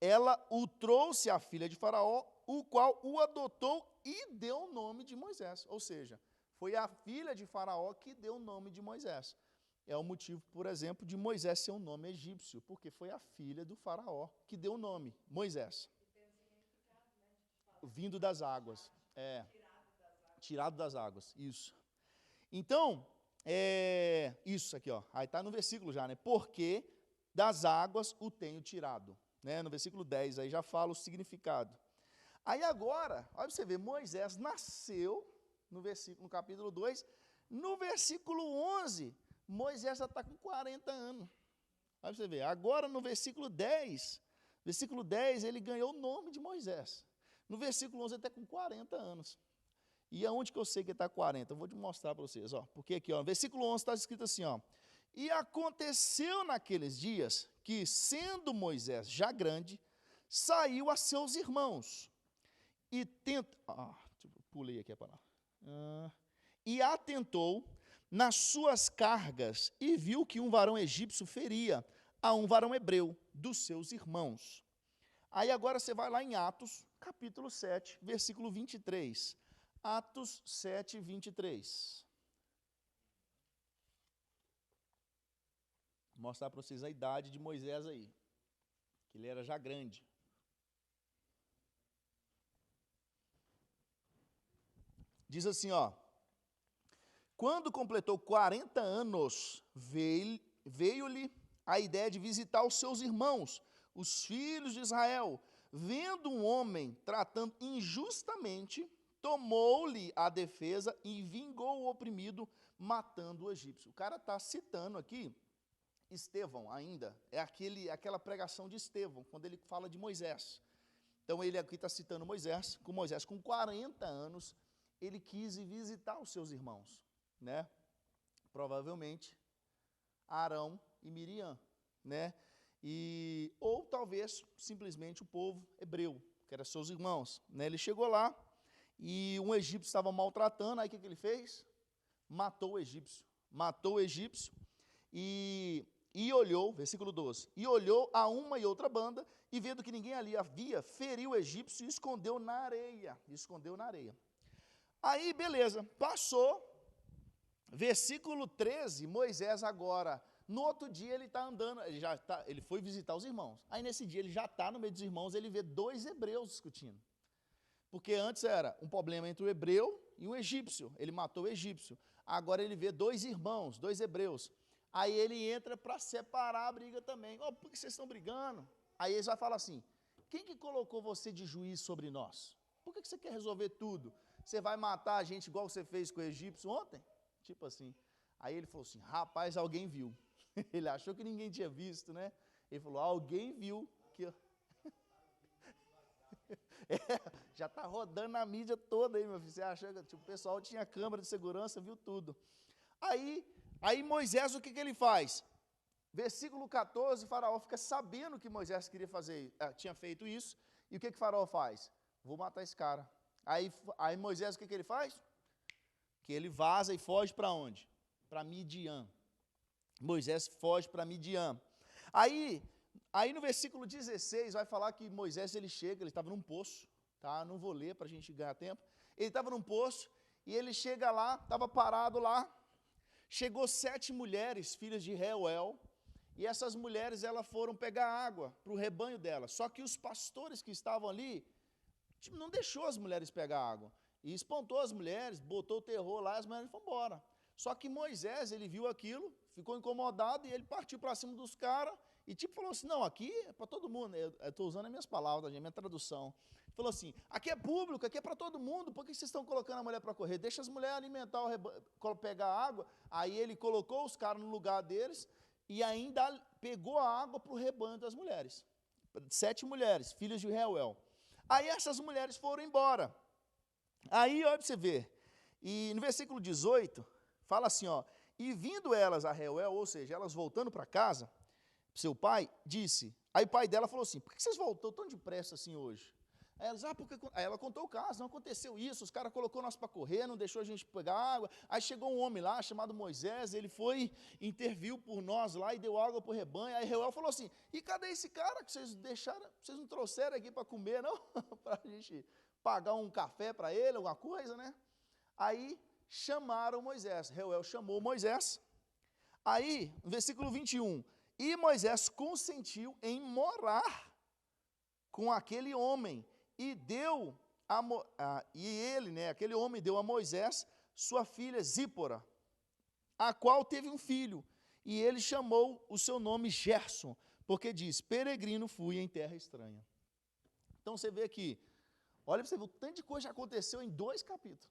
ela o trouxe à filha de Faraó, o qual o adotou e deu o nome de Moisés. Ou seja, foi a filha de Faraó que deu o nome de Moisés. É o motivo, por exemplo, de Moisés ser um nome egípcio, porque foi a filha do Faraó que deu o nome, Moisés. Vindo das águas. Tirado das águas, isso. Então, isso aqui, ó. Aí está no versículo já, né? Porque das águas o tenho tirado. Né? No versículo 10, aí já fala o significado. Aí agora, olha você ver, Moisés nasceu, no capítulo 2, no versículo 11, Moisés já está com 40 anos. Olha você ver, agora no versículo 10, ele ganhou o nome de Moisés. No versículo 11 ele está com 40 anos. E aonde que eu sei que ele está com 40? Eu vou te mostrar para vocês, ó. Porque aqui, ó, no versículo 11 está escrito assim, ó. E aconteceu naqueles dias que, sendo Moisés já grande, saiu a seus irmãos e pulei aqui a palavra. E atentou nas suas cargas e viu que um varão egípcio feria a um varão hebreu dos seus irmãos. Aí agora você vai lá em Atos, capítulo 7, versículo 23. Atos 7, 23. Vou mostrar para vocês a idade de Moisés aí, que ele era já grande. Diz assim, ó, Quando completou 40 anos, veio-lhe a ideia de visitar os seus irmãos, os filhos de Israel. Vendo um homem tratando injustamente, tomou-lhe a defesa e vingou o oprimido, matando o egípcio. O cara está citando aqui Estevão ainda, é aquela pregação de Estevão, quando ele fala de Moisés. Então ele aqui está citando Moisés, com 40 anos, ele quis ir visitar os seus irmãos, né? Provavelmente Arão e Miriam, né? Ou talvez simplesmente o povo hebreu, que eram seus irmãos, né? Ele chegou lá e um egípcio estava maltratando, aí o que ele fez? Matou o egípcio e olhou, versículo 12, e olhou a uma e outra banda, e vendo que ninguém ali havia, feriu o egípcio e escondeu na areia, Aí, beleza, passou, versículo 13, Moisés agora, no outro dia ele está andando, ele foi visitar os irmãos, aí nesse dia ele já está no meio dos irmãos, ele vê dois hebreus discutindo, porque antes era um problema entre o hebreu e o egípcio, ele matou o egípcio, agora ele vê dois irmãos, dois hebreus, aí ele entra para separar a briga também, por que vocês estão brigando? Aí eles já falam assim, quem que colocou você de juiz sobre nós? Por que você quer resolver tudo? Você vai matar a gente igual você fez com o egípcio ontem? Tipo assim. Aí ele falou assim, rapaz, alguém viu. Ele achou que ninguém tinha visto, né? Ele falou, alguém viu que... já está rodando na mídia toda aí, meu filho. Você achou que o pessoal tinha câmera de segurança, viu tudo. Aí Moisés, o que ele faz? Versículo 14, Faraó fica sabendo que Moisés queria tinha feito isso, e o que Faraó faz? Vou matar esse cara. Aí Moisés, o que ele faz? Que ele vaza e foge para onde? Para Midian. Moisés foge para Midian. Aí no versículo 16, vai falar que Moisés, ele estava num poço, tá? Não vou ler para a gente ganhar tempo. Ele estava num poço, e ele chega lá, estava parado lá, chegou 7 mulheres, filhas de Reuel, e essas mulheres, elas foram pegar água para o rebanho delas. Só que os pastores que estavam ali, não deixou as mulheres pegar água. E espantou as mulheres, botou o terror lá, as mulheres foram embora. Só que Moisés, ele viu aquilo, ficou incomodado, e ele partiu para cima dos caras, e falou assim, não, aqui é para todo mundo. Eu estou usando as minhas palavras, a minha tradução. Falou assim, aqui é público, aqui é para todo mundo, por que vocês estão colocando a mulher para correr? Deixa as mulheres alimentar o rebanho, pegar água. Aí ele colocou os caras no lugar deles, e ainda pegou a água para o rebanho das mulheres. 7 mulheres, filhas de Reuel. Aí essas mulheres foram embora. Aí, olha para você ver, e no versículo 18, fala assim, e vindo elas a Reuel, ou seja, elas voltando para casa, seu pai disse, aí o pai dela falou assim, por que vocês voltou tão depressa assim hoje? Aí elas, aí ela contou o caso, não aconteceu isso, os caras colocou nós para correr, não deixou a gente pegar água, aí chegou um homem lá, chamado Moisés, ele interviu por nós lá e deu água para o rebanho, aí Reuel falou assim, e cadê esse cara que vocês deixaram, vocês não trouxeram aqui para comer, não? Para a gente pagar um café para ele, alguma coisa, né? Aí chamaram Moisés, Reuel chamou Moisés, aí, no versículo 21, e Moisés consentiu em morar com aquele homem, aquele homem deu a Moisés sua filha Zípora, a qual teve um filho, e ele chamou o seu nome Gerson, porque diz, peregrino fui em terra estranha. Então você vê aqui, olha para você ver, o tanto de coisa já aconteceu em 2 capítulos.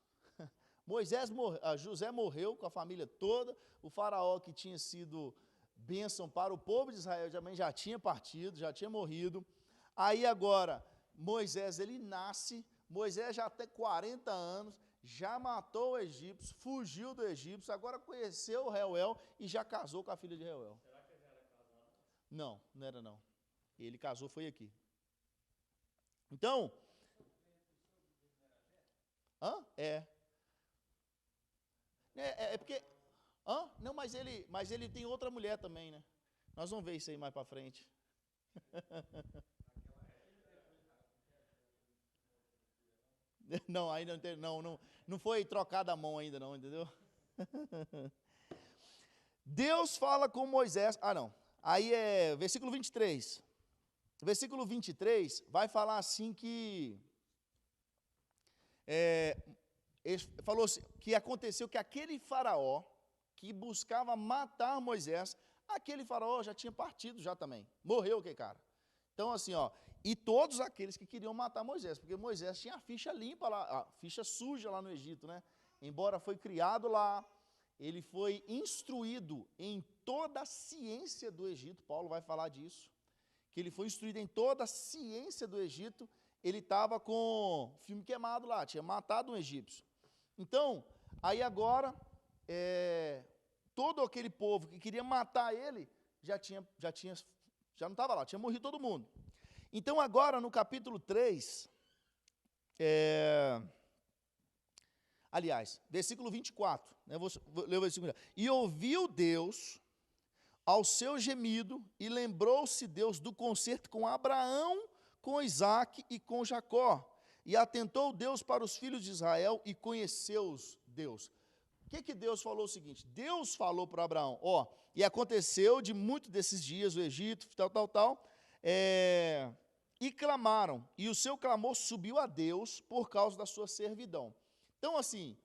José morreu com a família toda, o faraó que tinha sido bênção para o povo de Israel também já tinha partido, já tinha morrido. Aí agora, Moisés, ele nasce, Moisés já tem 40 anos, já matou o egípcio, fugiu do egípcio, agora conheceu o Reuel e já casou com a filha de Reuel. Será que ele já era casado? Não era não. Ele casou, foi aqui. Então, É porque, não, mas ele tem outra mulher também, né? Nós vamos ver isso aí mais para frente. Não, ainda não foi trocada a mão ainda não, entendeu? Deus fala com Moisés, aí é versículo 23. Versículo 23 vai falar assim que ele falou assim, que aconteceu que aquele faraó que buscava matar Moisés, aquele faraó já tinha partido já também. Morreu aquele cara. Então, assim, ó, e todos aqueles que queriam matar Moisés, porque Moisés tinha a ficha limpa lá, a ficha suja lá no Egito, né? Embora foi criado lá, ele foi instruído em toda a ciência do Egito, Paulo vai falar disso, que ele foi instruído em toda a ciência do Egito, ele estava com filme queimado lá, tinha matado um egípcio. Então, aí agora, todo aquele povo que queria matar ele, já não estava lá, tinha morrido todo mundo. Então, agora, no capítulo 3, aliás, versículo 24, né, vou ler o versículo. E ouviu Deus ao seu gemido, e lembrou-se Deus do concerto com Abraão, com Isaque e com Jacó. E atentou Deus para os filhos de Israel e conheceu-os Deus. O que Deus falou? O seguinte, Deus falou para Abraão, e aconteceu de muitos desses dias, o Egito, tal, e clamaram, e o seu clamor subiu a Deus por causa da sua servidão. Então, assim,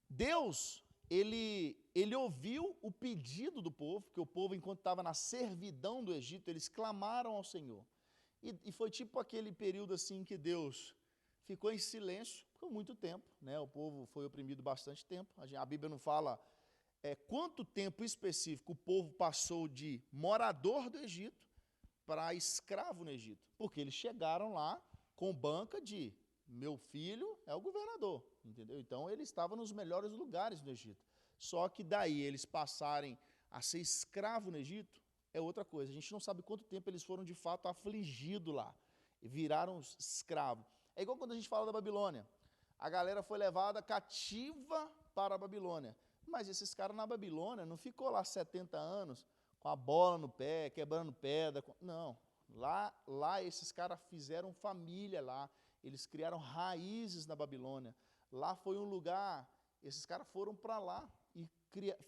Deus, ele ouviu o pedido do povo, porque o povo, enquanto estava na servidão do Egito, eles clamaram ao Senhor. E foi tipo aquele período assim que Deus ficou em silêncio por muito tempo, né? O povo foi oprimido bastante tempo. A Bíblia não fala quanto tempo específico o povo passou de morador do Egito para escravo no Egito, porque eles chegaram lá com banca de meu filho é o governador, entendeu? Então eles estavam nos melhores lugares do Egito. Só que daí eles passarem a ser escravo no Egito é outra coisa. A gente não sabe quanto tempo eles foram de fato afligidos lá e viraram escravos. É igual quando a gente fala da Babilônia. A galera foi levada cativa para a Babilônia. Mas esses caras na Babilônia não ficou lá 70 anos com a bola no pé, quebrando pedra. Não. Lá esses caras fizeram família lá. Eles criaram raízes na Babilônia. Lá foi um lugar, esses caras foram para lá e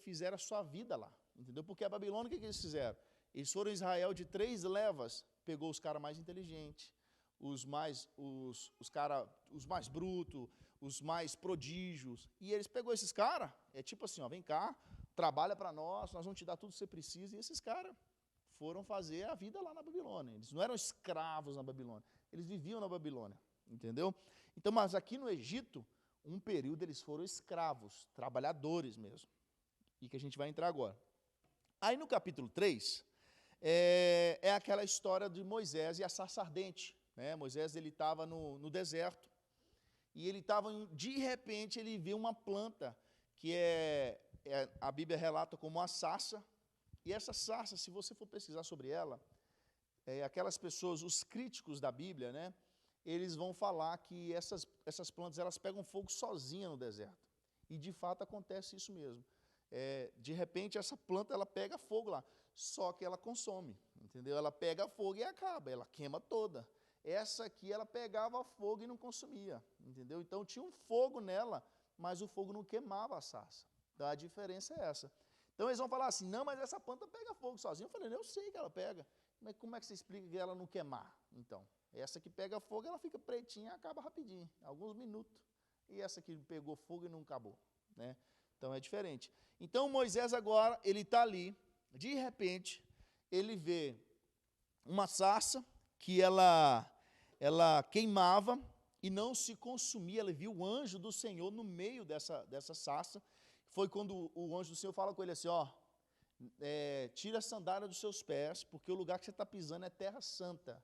fizeram a sua vida lá. Entendeu? Porque a Babilônia, o que eles fizeram? Eles foram em Israel de 3 levas, pegou os caras mais inteligentes, os mais brutos, os mais prodígios, e eles pegou esses caras, tipo assim, vem cá, trabalha para nós vamos te dar tudo que você precisa, e esses caras foram fazer a vida lá na Babilônia. Eles não eram escravos na Babilônia, eles viviam na Babilônia, entendeu? Então, mas aqui no Egito, um período eles foram escravos, trabalhadores mesmo, e que a gente vai entrar agora. Aí no capítulo 3, é aquela história de Moisés e a sarça ardente, né? Moisés, ele estava no deserto, e ele estava, de repente, ele viu uma planta, que a Bíblia relata como uma sarça, e essa sarça, se você for pesquisar sobre ela, aquelas pessoas, os críticos da Bíblia, né? Eles vão falar que essas plantas, elas pegam fogo sozinhas no deserto, e de fato acontece isso mesmo. De repente, essa planta, ela pega fogo lá, só que ela consome, entendeu? Ela pega fogo e acaba, ela queima toda. Essa aqui, ela pegava fogo e não consumia, entendeu? Então, tinha um fogo nela, mas o fogo não queimava a sarça. Então, a diferença é essa. Então, eles vão falar assim, não, mas essa planta pega fogo sozinha. Eu falei, eu sei que ela pega, mas como é que você explica que ela não queimar? Então, essa que pega fogo, ela fica pretinha e acaba rapidinho, alguns minutos. E essa que pegou fogo e não acabou, né? Então, é diferente. Então, Moisés agora, ele está ali, de repente, ele vê uma sarça que ela queimava e não se consumia. Ele viu o anjo do Senhor no meio dessa sarça. Foi quando o anjo do Senhor fala com ele assim, tira a sandália dos seus pés, porque o lugar que você está pisando é terra santa.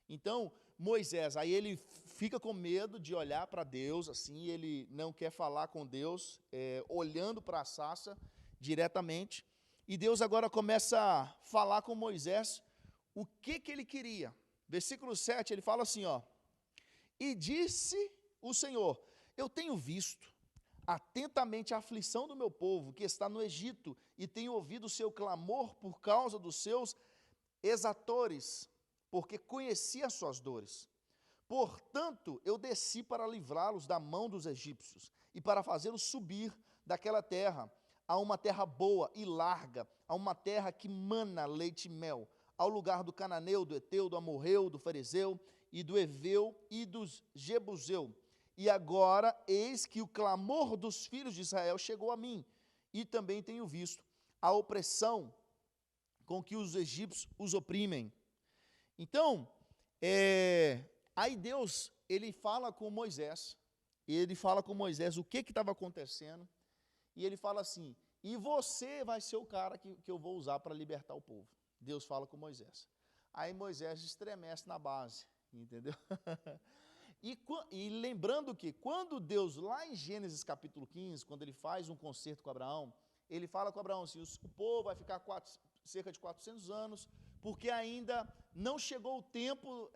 Então, Moisés, aí ele fica com medo de olhar para Deus, assim, ele não quer falar com Deus, olhando para a sarça diretamente, e Deus agora começa a falar com Moisés o que ele queria. Versículo 7, ele fala assim, e disse o Senhor, eu tenho visto atentamente a aflição do meu povo, que está no Egito, e tenho ouvido o seu clamor por causa dos seus exatores, porque conheci as suas dores. Portanto, eu desci para livrá-los da mão dos egípcios, e para fazê-los subir daquela terra, a uma terra boa e larga, a uma terra que mana leite e mel, ao lugar do cananeu, do eteu, do amorreu, do ferezeu, e do eveu e dos jebuseu. E agora, eis que o clamor dos filhos de Israel chegou a mim, e também tenho visto a opressão com que os egípcios os oprimem. Então, aí Deus, ele fala com Moisés, o que estava acontecendo, e ele fala assim, e você vai ser o cara que eu vou usar para libertar o povo. Deus fala com Moisés. Aí Moisés estremece na base, entendeu? E lembrando que quando Deus, lá em Gênesis capítulo 15, quando ele faz um concerto com Abraão, ele fala com Abraão assim, o povo vai ficar cerca de 400 anos, porque ainda não chegou o tempo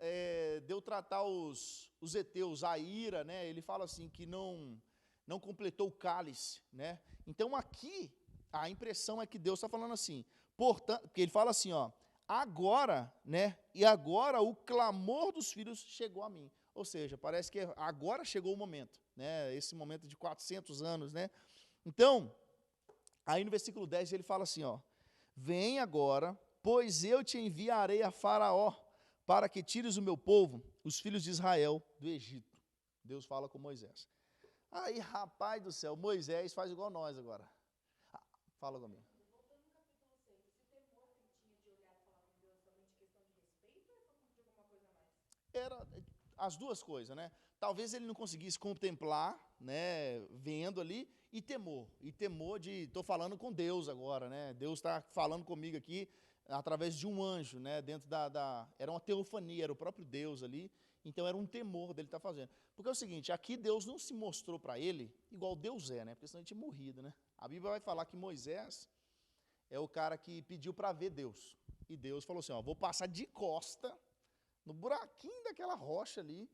de eu tratar os heteus, a ira, né? Ele fala assim, que não completou o cálice, né? Então aqui, a impressão é que Deus está falando assim, portanto, porque ele fala assim, ó, agora, né? E agora o clamor dos filhos chegou a mim. Ou seja, parece que agora chegou o momento, né? Esse momento de 400 anos, né? Então, aí no versículo 10 ele fala assim, ó, vem agora, pois eu te enviarei a Faraó, para que tires o meu povo, os filhos de Israel, do Egito. Deus fala com Moisés. Aí, rapaz do céu, Moisés faz igual nós agora. Fala comigo. Era as duas coisas, né? Talvez ele não conseguisse contemplar, né, vendo ali, e temor de, estou falando com Deus agora, né? Deus está falando comigo aqui através de um anjo, né? Dentro era uma teofania, era o próprio Deus ali, então era um temor dele estar fazendo. Porque é o seguinte, aqui Deus não se mostrou para ele igual Deus é, né? Porque senão ele tinha morrido, né? A Bíblia vai falar que Moisés é o cara que pediu para ver Deus, e Deus falou assim, ó, vou passar de costa, no buraquinho daquela rocha ali,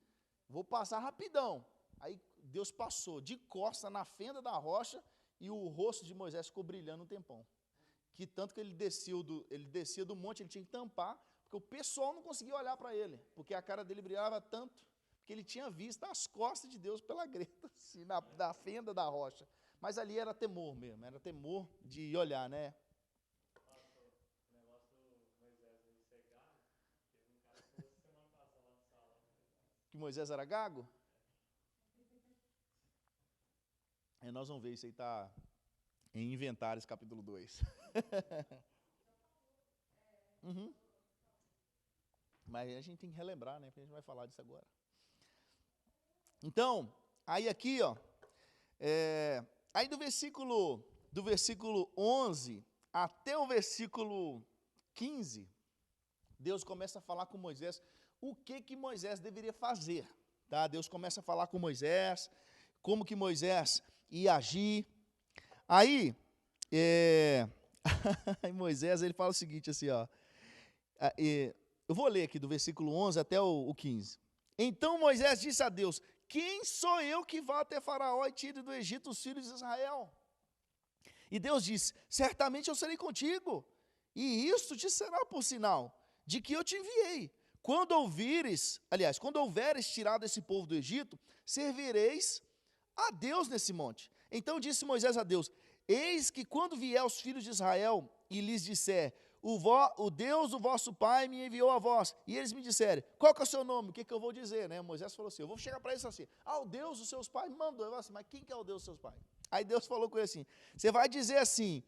vou passar rapidão. Aí Deus passou de costa na fenda da rocha e o rosto de Moisés ficou brilhando um tempão. Que tanto que ele descia do monte, ele tinha que tampar, porque o pessoal não conseguia olhar para ele, porque a cara dele brilhava tanto, que ele tinha visto as costas de Deus pela greta, assim, da fenda da rocha. Mas ali era temor mesmo, era temor de olhar, né? Que Moisés era gago? Nós vamos ver, isso aí está em Inventários, capítulo 2. Uhum. Mas a gente tem que relembrar, né? Porque a gente vai falar disso agora. Então, aí aqui, ó, aí do versículo 11 até o versículo 15, Deus começa a falar com Moisés o que Moisés deveria fazer, tá? Deus começa a falar com Moisés, como que Moisés ia agir. Aí, Moisés, ele fala o seguinte, assim, ó, eu vou ler aqui do versículo 11 até o 15. Então Moisés disse a Deus, quem sou eu que vá até Faraó e tire do Egito os filhos de Israel? E Deus disse, certamente eu serei contigo, e isto te será por sinal de que eu te enviei. Quando houveres tirado esse povo do Egito, servireis a Deus nesse monte. Então disse Moisés a Deus, eis que quando vier os filhos de Israel e lhes disser, o Deus do vosso pai me enviou a vós, e eles me disserem, qual que é o seu nome? O que eu vou dizer? Né? Moisés falou assim, eu vou chegar para eles assim, o Deus dos seus pais me mandou. Eu falei assim, mas quem que é o Deus dos seus pais? Aí Deus falou com ele assim, você vai dizer assim,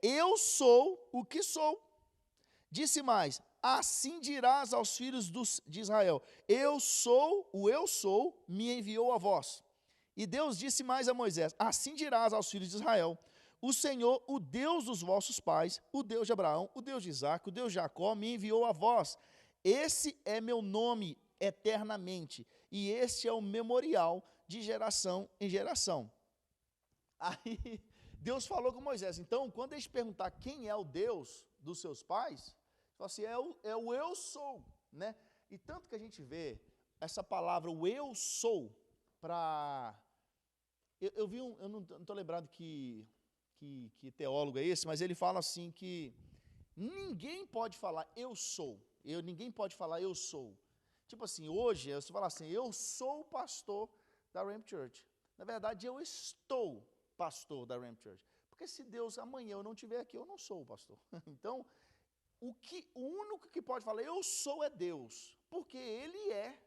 eu sou o que sou. Disse mais, assim dirás aos filhos de Israel, eu sou, me enviou a vós. E Deus disse mais a Moisés, assim dirás aos filhos de Israel, o Senhor, o Deus dos vossos pais, o Deus de Abraão, o Deus de Isaac, o Deus de Jacó, me enviou a vós. Esse é meu nome eternamente, e este é o memorial de geração em geração. Aí Deus falou com Moisés, então quando eles perguntar quem é o Deus dos seus pais, fala assim, é o eu sou, né? E tanto que a gente vê essa palavra, o eu sou, para... Eu não estou lembrado que teólogo é esse, mas ele fala assim que ninguém pode falar eu sou, ninguém pode falar eu sou. Tipo assim, hoje, você fala assim, eu sou o pastor da Ramp Church. Na verdade, eu estou pastor da Ramp Church. Porque se Deus amanhã eu não estiver aqui, eu não sou o pastor. Então, o único que pode falar eu sou é Deus, porque Ele é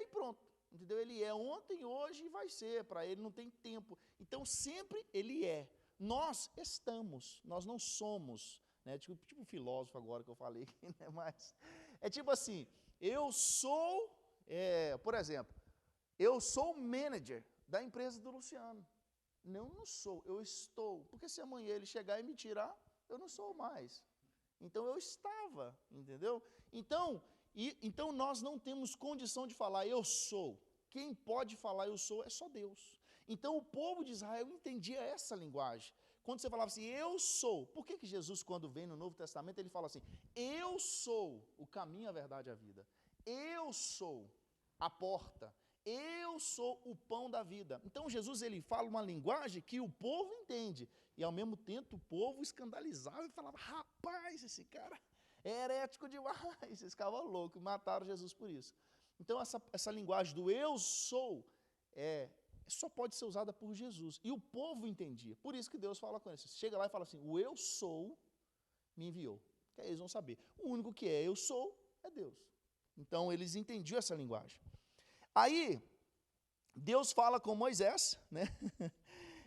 e pronto. entendeu? Ele é ontem, hoje e vai ser, para ele não tem tempo. Então, sempre ele é. Nós estamos, nós não somos, né? Tipo um filósofo agora que eu falei aqui, né? Mas é tipo assim, eu sou, por exemplo, eu sou o manager da empresa do Luciano. Não sou, eu estou. Porque se amanhã ele chegar e me tirar, eu não sou mais. Então eu estava, entendeu? Então nós não temos condição de falar eu sou. Quem pode falar eu sou é só Deus. Então o povo de Israel entendia essa linguagem. Quando você falava assim, eu sou. Por que Jesus, quando vem no Novo Testamento, ele fala assim, eu sou o caminho, a verdade e a vida. Eu sou a porta. Eu sou o pão da vida. Então Jesus, ele fala uma linguagem que o povo entende. E ao mesmo tempo o povo escandalizava e falava, rapaz, esse cara é herético demais. Eles ficavam loucos, mataram Jesus por isso. Então essa linguagem do eu sou, só pode ser usada por Jesus. E o povo entendia. Por isso que Deus fala com eles. Chega lá e fala assim, o eu sou me enviou. Que aí eles vão saber. O único que é eu sou é Deus. Então eles entendiam essa linguagem. Aí, Deus fala com Moisés, né?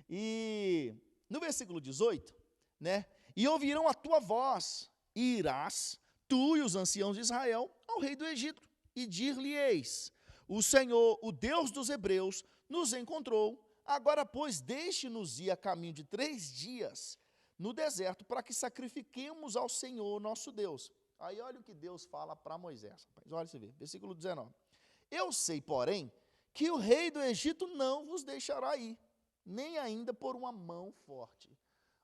E no versículo 18, né? E ouvirão a tua voz, e irás, tu e os anciãos de Israel, ao rei do Egito, e dir-lhe-eis, o Senhor, o Deus dos hebreus, nos encontrou, agora, pois, deixe-nos ir a caminho de 3 dias no deserto, para que sacrifiquemos ao Senhor nosso Deus. Aí olha o que Deus fala para Moisés, rapaz, olha você vê, versículo 19. Eu sei, porém, que o rei do Egito não vos deixará ir, nem ainda por uma mão forte.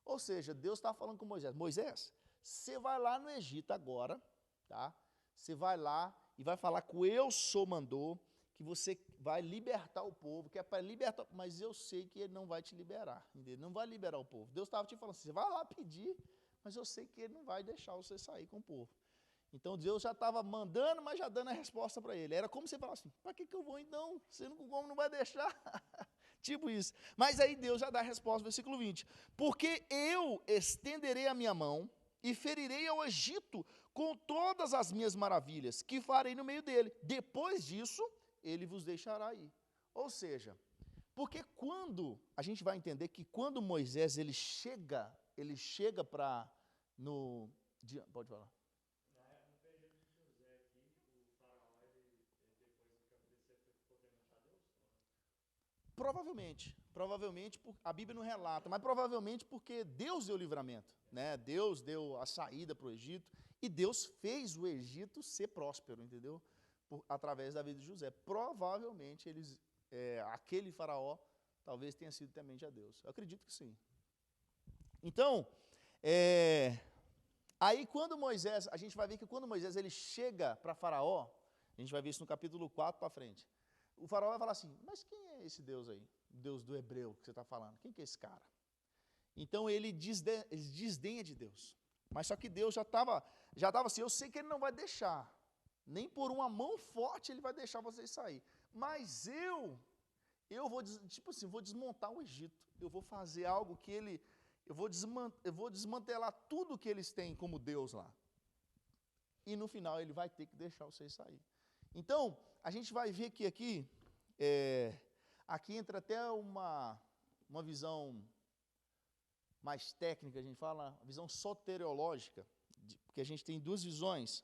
Ou seja, Deus está falando com Moisés, Moisés, você vai lá no Egito agora, tá? Você vai lá e vai falar que o eu sou mandou, que você vai libertar o povo, que é para libertar, mas eu sei que ele não vai te liberar, entendeu? Não vai liberar o povo. Deus estava te falando assim, você vai lá pedir, mas eu sei que ele não vai deixar você sair com o povo. Então Deus já estava mandando, mas já dando a resposta para ele. Era como você falar assim, para que eu vou então? Você não vai deixar? Tipo isso. Mas aí Deus já dá a resposta, versículo 20. Porque eu estenderei a minha mão e ferirei ao Egito com todas as minhas maravilhas, que farei no meio dele. Depois disso, ele vos deixará ir. Ou seja, porque quando, a gente vai entender que quando Moisés, ele chega para, pode falar. Provavelmente, a Bíblia não relata, mas provavelmente porque Deus deu o livramento, né? Deus deu a saída para o Egito e Deus fez o Egito ser próspero, entendeu? Através da vida de José. Provavelmente aquele faraó talvez tenha sido temente a Deus. Eu acredito que sim. Então, aí quando Moisés, a gente vai ver que quando Moisés ele chega para faraó, a gente vai ver isso no capítulo 4 para frente. O faraó vai falar assim, mas quem é esse Deus aí? O Deus do hebreu que você está falando? Quem que é esse cara? Então ele desdenha de Deus. Mas só que Deus já estava assim, eu sei que ele não vai deixar. Nem por uma mão forte ele vai deixar vocês sair. Mas eu vou, tipo assim, vou desmontar o Egito. Eu vou fazer algo que eu vou desmantelar tudo que eles têm como Deus lá. E no final ele vai ter que deixar vocês sair. Então, a gente vai ver que aqui entra até uma visão mais técnica, a gente fala, a visão soteriológica, porque a gente tem 2 visões.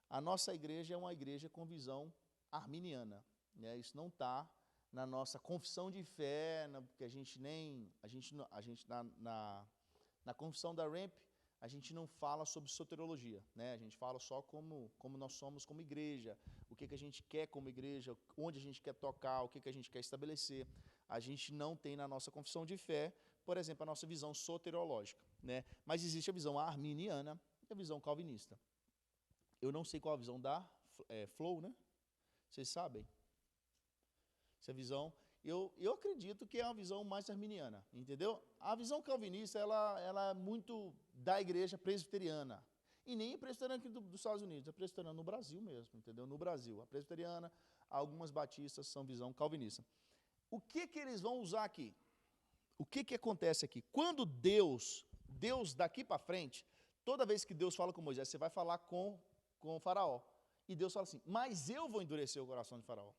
A nossa igreja é uma igreja com visão arminiana, né? Isso não está na nossa confissão de fé, porque na confissão da RAMP, a gente não fala sobre soteriologia, né? A gente fala só como nós somos como igreja, o que a gente quer como igreja, onde a gente quer tocar, o que a gente quer estabelecer. A gente não tem na nossa confissão de fé, por exemplo, a nossa visão soteriológica, né? Mas existe a visão arminiana e a visão calvinista. Eu não sei qual a visão da Flow, né? Vocês sabem? Essa visão, eu acredito que é uma visão mais arminiana, entendeu? A visão calvinista, ela é muito da igreja presbiteriana. E nem presbiteriana aqui dos Estados Unidos, é presbiteriana no Brasil mesmo, entendeu? No Brasil, a presbiteriana, algumas batistas são visão calvinista. O que eles vão usar aqui? O que acontece aqui? Quando Deus daqui para frente, toda vez que Deus fala com Moisés, você vai falar com o faraó. E Deus fala assim, mas eu vou endurecer o coração de faraó.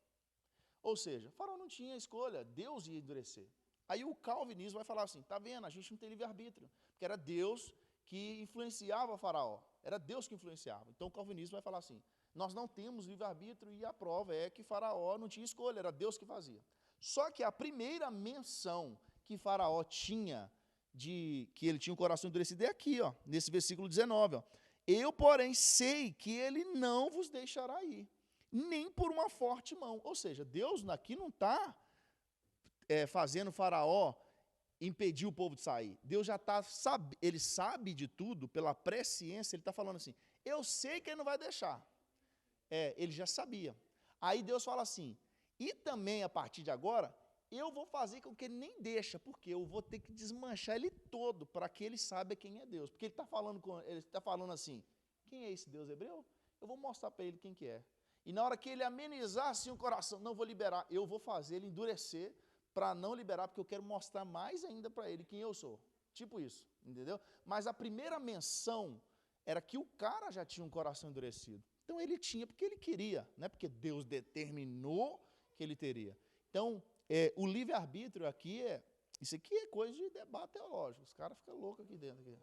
Ou seja, Faraó não tinha escolha, Deus ia endurecer. Aí o calvinismo vai falar assim, tá vendo, a gente não tem livre-arbítrio, porque era Deus que influenciava Faraó, era Deus que influenciava. Então o calvinismo vai falar assim, nós não temos livre-arbítrio e a prova é que Faraó não tinha escolha, era Deus que fazia. Só que a primeira menção que Faraó tinha, de que ele tinha um coração endurecido, é aqui, ó, nesse versículo 19. Ó. Eu, porém, sei que ele não vos deixará ir, nem por uma forte mão. Ou seja, Deus aqui não está fazendo Faraó impedir o povo de sair. Deus já está, ele sabe de tudo, pela presciência, ele está falando assim, eu sei que ele não vai deixar. Ele já sabia. Aí Deus fala assim, e também a partir de agora, eu vou fazer com que ele nem deixa, porque eu vou ter que desmanchar ele todo, para que ele saiba quem é Deus. Porque ele está falando assim, quem é esse Deus hebreu? Eu vou mostrar para ele quem que é. E na hora que ele amenizar assim o coração, não vou liberar, eu vou fazer ele endurecer, para não liberar, porque eu quero mostrar mais ainda para ele quem eu sou. Tipo isso, entendeu? Mas a primeira menção era que o cara já tinha um coração endurecido. Então ele tinha porque ele queria, não é porque Deus determinou que ele teria. Então, o livre-arbítrio aqui isso aqui é coisa de debate teológico. Os caras ficam loucos aqui dentro. Aqui.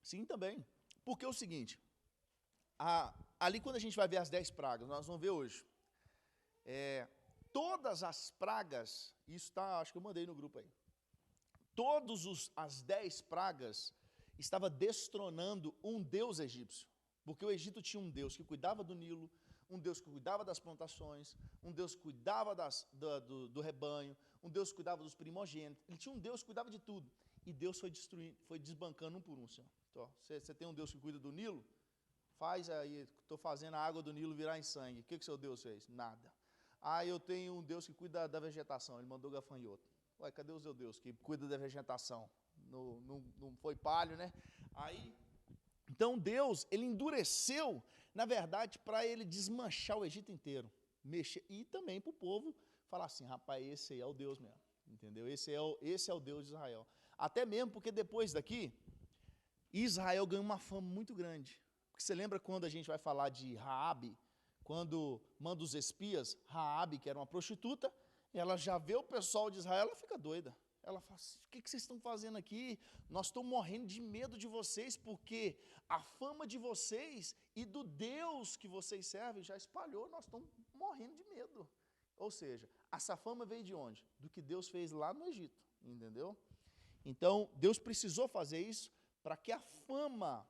Sim, também. Porque é o seguinte, ali quando a gente vai ver as 10 pragas, nós vamos ver hoje, todas as pragas, isso está, acho que eu mandei no grupo aí, as 10 pragas estava destronando um deus egípcio, porque o Egito tinha um deus que cuidava do Nilo, um deus que cuidava das plantações, um deus que cuidava do rebanho, um deus que cuidava dos primogênitos, ele tinha um deus que cuidava de tudo, e Deus foi desbancando um por um, Senhor. Então, você tem um Deus que cuida do Nilo, faz aí, estou fazendo a água do Nilo virar em sangue, o que seu Deus fez? Nada. Eu tenho um Deus que cuida da vegetação, ele mandou gafanhoto. Ué, cadê o seu Deus que cuida da vegetação? Não foi palho, né? Então Deus, ele endureceu, na verdade, para ele desmanchar o Egito inteiro, mexer, e também para o povo falar assim, rapaz, esse aí é o Deus mesmo, entendeu? Esse é o Deus de Israel. Até mesmo porque depois daqui, Israel ganhou uma fama muito grande. Porque você lembra quando a gente vai falar de Raabe, quando manda os espias, Raabe, que era uma prostituta, ela já vê o pessoal de Israel, ela fica doida. Ela fala assim, o que vocês estão fazendo aqui? Nós estamos morrendo de medo de vocês, porque a fama de vocês e do Deus que vocês servem já espalhou, nós estamos morrendo de medo. Ou seja, essa fama veio de onde? Do que Deus fez lá no Egito, entendeu? Então, Deus precisou fazer isso para que a fama...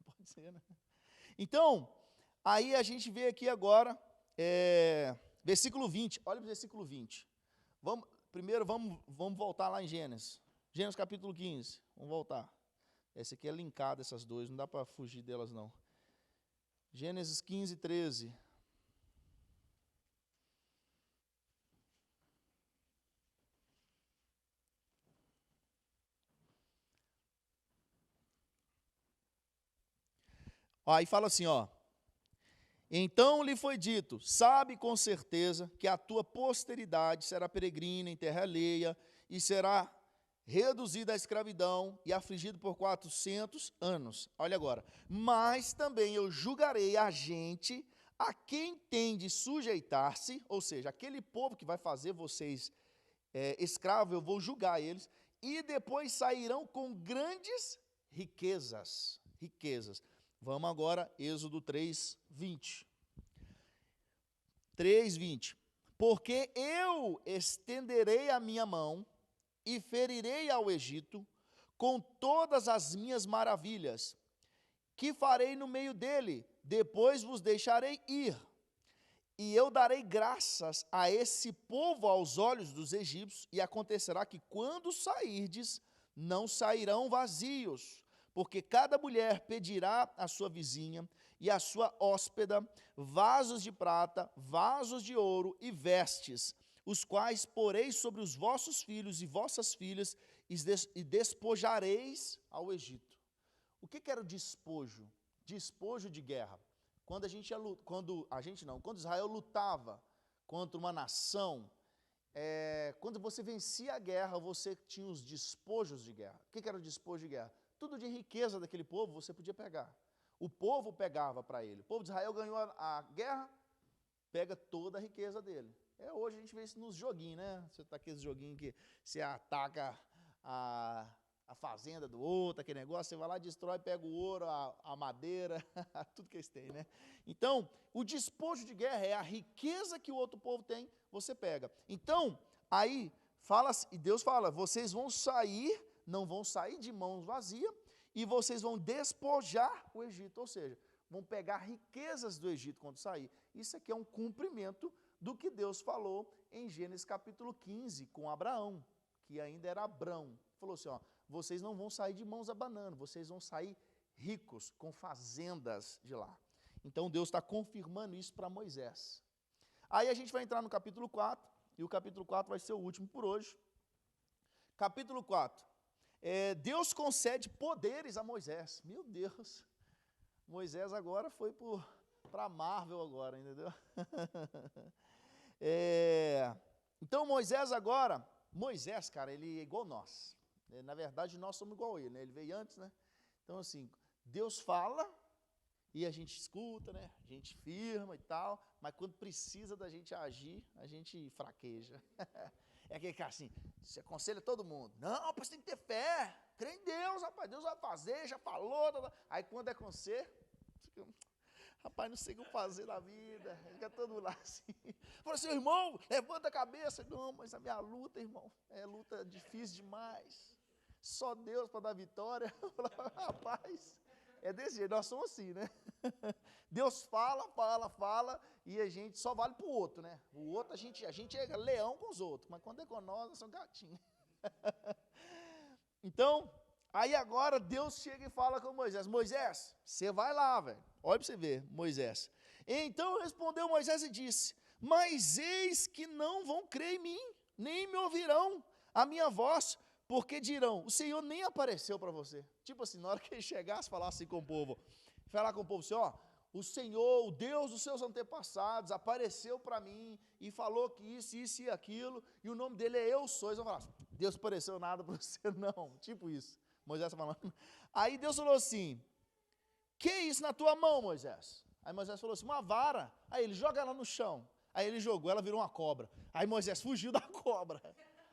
pode ser, né? Então, aí a gente vê aqui agora, versículo 20, olha o versículo 20. Primeiro vamos voltar lá em Gênesis. Gênesis capítulo 15, vamos voltar. Essa aqui é linkada, essas duas, não dá para fugir delas não. Gênesis 15, 13. Aí fala assim, ó. Então lhe foi dito, sabe com certeza que a tua posteridade será peregrina em terra alheia e será reduzida à escravidão e afligido por 400 anos. Olha agora. Mas também eu julgarei a gente a quem tem de sujeitar-se, ou seja, aquele povo que vai fazer vocês escravos, eu vou julgar eles, e depois sairão com grandes riquezas. Vamos agora, Êxodo 3, 20. 3, 20. Porque eu estenderei a minha mão e ferirei ao Egito com todas as minhas maravilhas, que farei no meio dele, depois vos deixarei ir. E eu darei graças a esse povo aos olhos dos egípcios, e acontecerá que quando sairdes, não sairão vazios, porque cada mulher pedirá à sua vizinha e à sua hóspeda vasos de prata, vasos de ouro e vestes, os quais porei sobre os vossos filhos e vossas filhas, e despojareis ao Egito. O que era o despojo? Despojo de guerra. Quando Israel lutava contra uma nação, quando você vencia a guerra, você tinha os despojos de guerra. O que era o despojo de guerra? Tudo de riqueza daquele povo você podia pegar. O povo pegava para ele. O povo de Israel ganhou a guerra, pega toda a riqueza dele. Hoje a gente vê isso nos joguinhos, né? Você tá aqueles joguinhos que você ataca a fazenda do outro, aquele negócio, você vai lá, destrói, pega o ouro, a madeira, tudo que eles têm, né? Então, o despojo de guerra é a riqueza que o outro povo tem, você pega. Então, aí, e Deus fala, vocês vão sair, não vão sair de mãos vazias, e vocês vão despojar o Egito, ou seja, vão pegar riquezas do Egito quando sair. Isso aqui é um cumprimento do que Deus falou em Gênesis capítulo 15, com Abraão, que ainda era Abrão. Falou assim, ó, vocês não vão sair de mãos abanando, vocês vão sair ricos, com fazendas de lá. Então Deus está confirmando isso para Moisés. Aí a gente vai entrar no capítulo 4, e o capítulo 4 vai ser o último por hoje. Capítulo 4. Deus concede poderes a Moisés. Meu Deus, Moisés agora foi para Marvel agora, entendeu? Então Moisés, cara, ele é igual nós. Na verdade, nós somos igual a ele, né? Ele veio antes, né? Então, assim, Deus fala e a gente escuta, né? A gente firma e tal, mas quando precisa da gente agir, a gente fraqueja. É aquele cara assim, você aconselha todo mundo. Não, você tem que ter fé, crê em Deus, rapaz, Deus vai fazer, já falou. Aí quando é com você, rapaz, não sei o que fazer na vida, fica todo lá assim. Fala assim, irmão, levanta a cabeça. Não, mas a minha luta, irmão, é luta difícil demais. Só Deus para dar vitória. Rapaz, é desse jeito, nós somos assim, né? Deus fala, e a gente só vale para o outro, né? O outro, a gente é leão com os outros, mas quando é com nós somos gatinhos. Então, aí agora Deus chega e fala com Moisés, Moisés, você vai lá, velho. Olha para você ver, Moisés. Então respondeu Moisés e disse, mas eis que não vão crer em mim, nem me ouvirão a minha voz, porque dirão, o Senhor nem apareceu para você. Tipo assim, na hora que ele chegasse, falasse assim com o povo, falar com o povo assim, ó, o Senhor, o Deus dos seus antepassados, apareceu para mim e falou que isso e aquilo, e o nome dele é Eu Sou. Eles vão falar, Deus apareceu nada para você, não. Tipo isso. Moisés está falando. Aí Deus falou assim, que é isso na tua mão, Moisés? Aí Moisés falou assim, uma vara. Aí ele joga ela no chão. Aí ele jogou, ela virou uma cobra. Aí Moisés fugiu da cobra.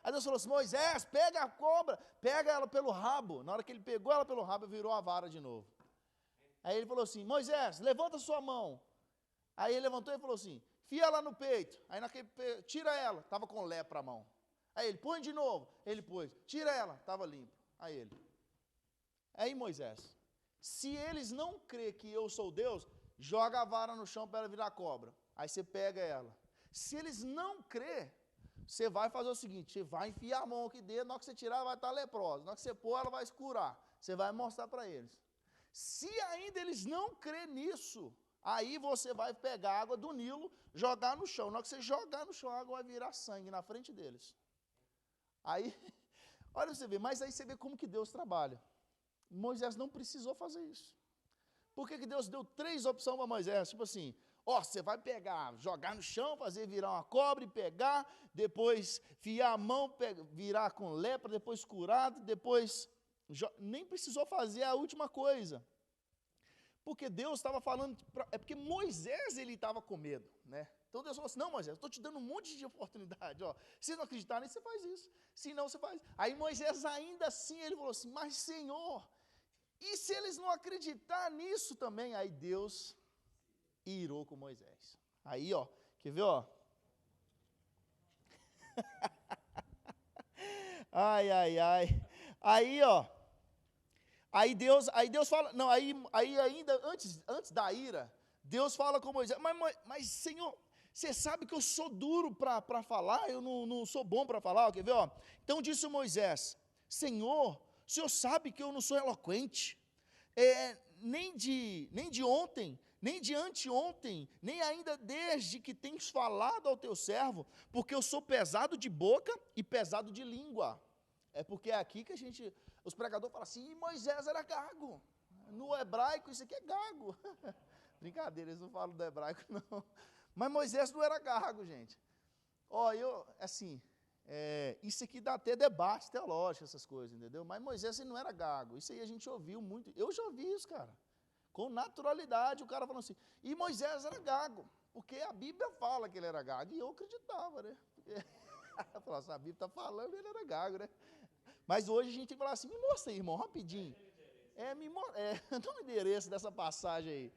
Aí Deus falou assim, Moisés, pega a cobra, pega ela pelo rabo. Na hora que ele pegou ela pelo rabo, virou a vara de novo. Aí ele falou assim, Moisés, levanta sua mão. Aí ele levantou e falou assim, fia ela no peito. Aí naquele peito, tira ela, estava com lepra a mão. Aí ele, põe de novo. Ele pôs, tira ela, estava limpo. Aí Moisés, se eles não crêem que eu sou Deus, joga a vara no chão para ela virar cobra. Aí você pega ela. Se eles não crêem, você vai fazer o seguinte, você vai enfiar a mão aqui dentro, na hora que você tirar, ela vai estar leprosa. Na hora que você pôr, ela vai se curar. Você vai mostrar para eles. Se ainda eles não crêem nisso, aí você vai pegar a água do Nilo, jogar no chão. Na hora que você jogar no chão, a água vai virar sangue na frente deles. Aí, olha você vê, mas aí você vê como que Deus trabalha. Moisés não precisou fazer isso. Por que Deus deu 3 opções para Moisés? Tipo assim, ó, você vai pegar, jogar no chão, fazer virar uma cobra e pegar, depois fiar a mão, virar com lepra, depois curado, depois... Nem precisou fazer a última coisa. Porque Deus estava falando... É porque Moisés, ele estava com medo, né? Então Deus falou assim, não, Moisés, estou te dando um monte de oportunidade, ó. Se não acreditarem, você faz isso. Se não, você faz. Aí Moisés, ainda assim, ele falou assim, mas Senhor... E se eles não acreditarem nisso também? Aí Deus irou com Moisés. Aí, ó, quer ver, ó? Ai. Aí, ó. Aí Deus fala, não, aí ainda antes da ira, Deus fala com Moisés, mas Senhor, você sabe que eu sou duro para falar, eu não sou bom para falar, ó, quer ver, ó? Então disse Moisés, Senhor, o Senhor sabe que eu não sou eloquente, nem de ontem, nem de anteontem, nem ainda desde que tens falado ao teu servo, porque eu sou pesado de boca e pesado de língua. É porque é aqui que os pregadores falam assim, Moisés era gago. No hebraico isso aqui é gago. Brincadeira, eles não falam do hebraico não. Mas Moisés não era gago, gente. Ó, assim, Isso aqui dá até debate teológico, essas coisas, entendeu? Mas Moisés ele não era gago. Isso aí a gente ouviu muito. Eu já ouvi isso, cara. Com naturalidade, o cara falando assim, e Moisés era gago, porque a Bíblia fala que ele era gago, e eu acreditava, né? Eu falava assim, a Bíblia está falando, ele era gago, né? Mas hoje a gente tem que falar assim, me mostra aí, irmão, rapidinho. Dá um endereço dessa passagem aí.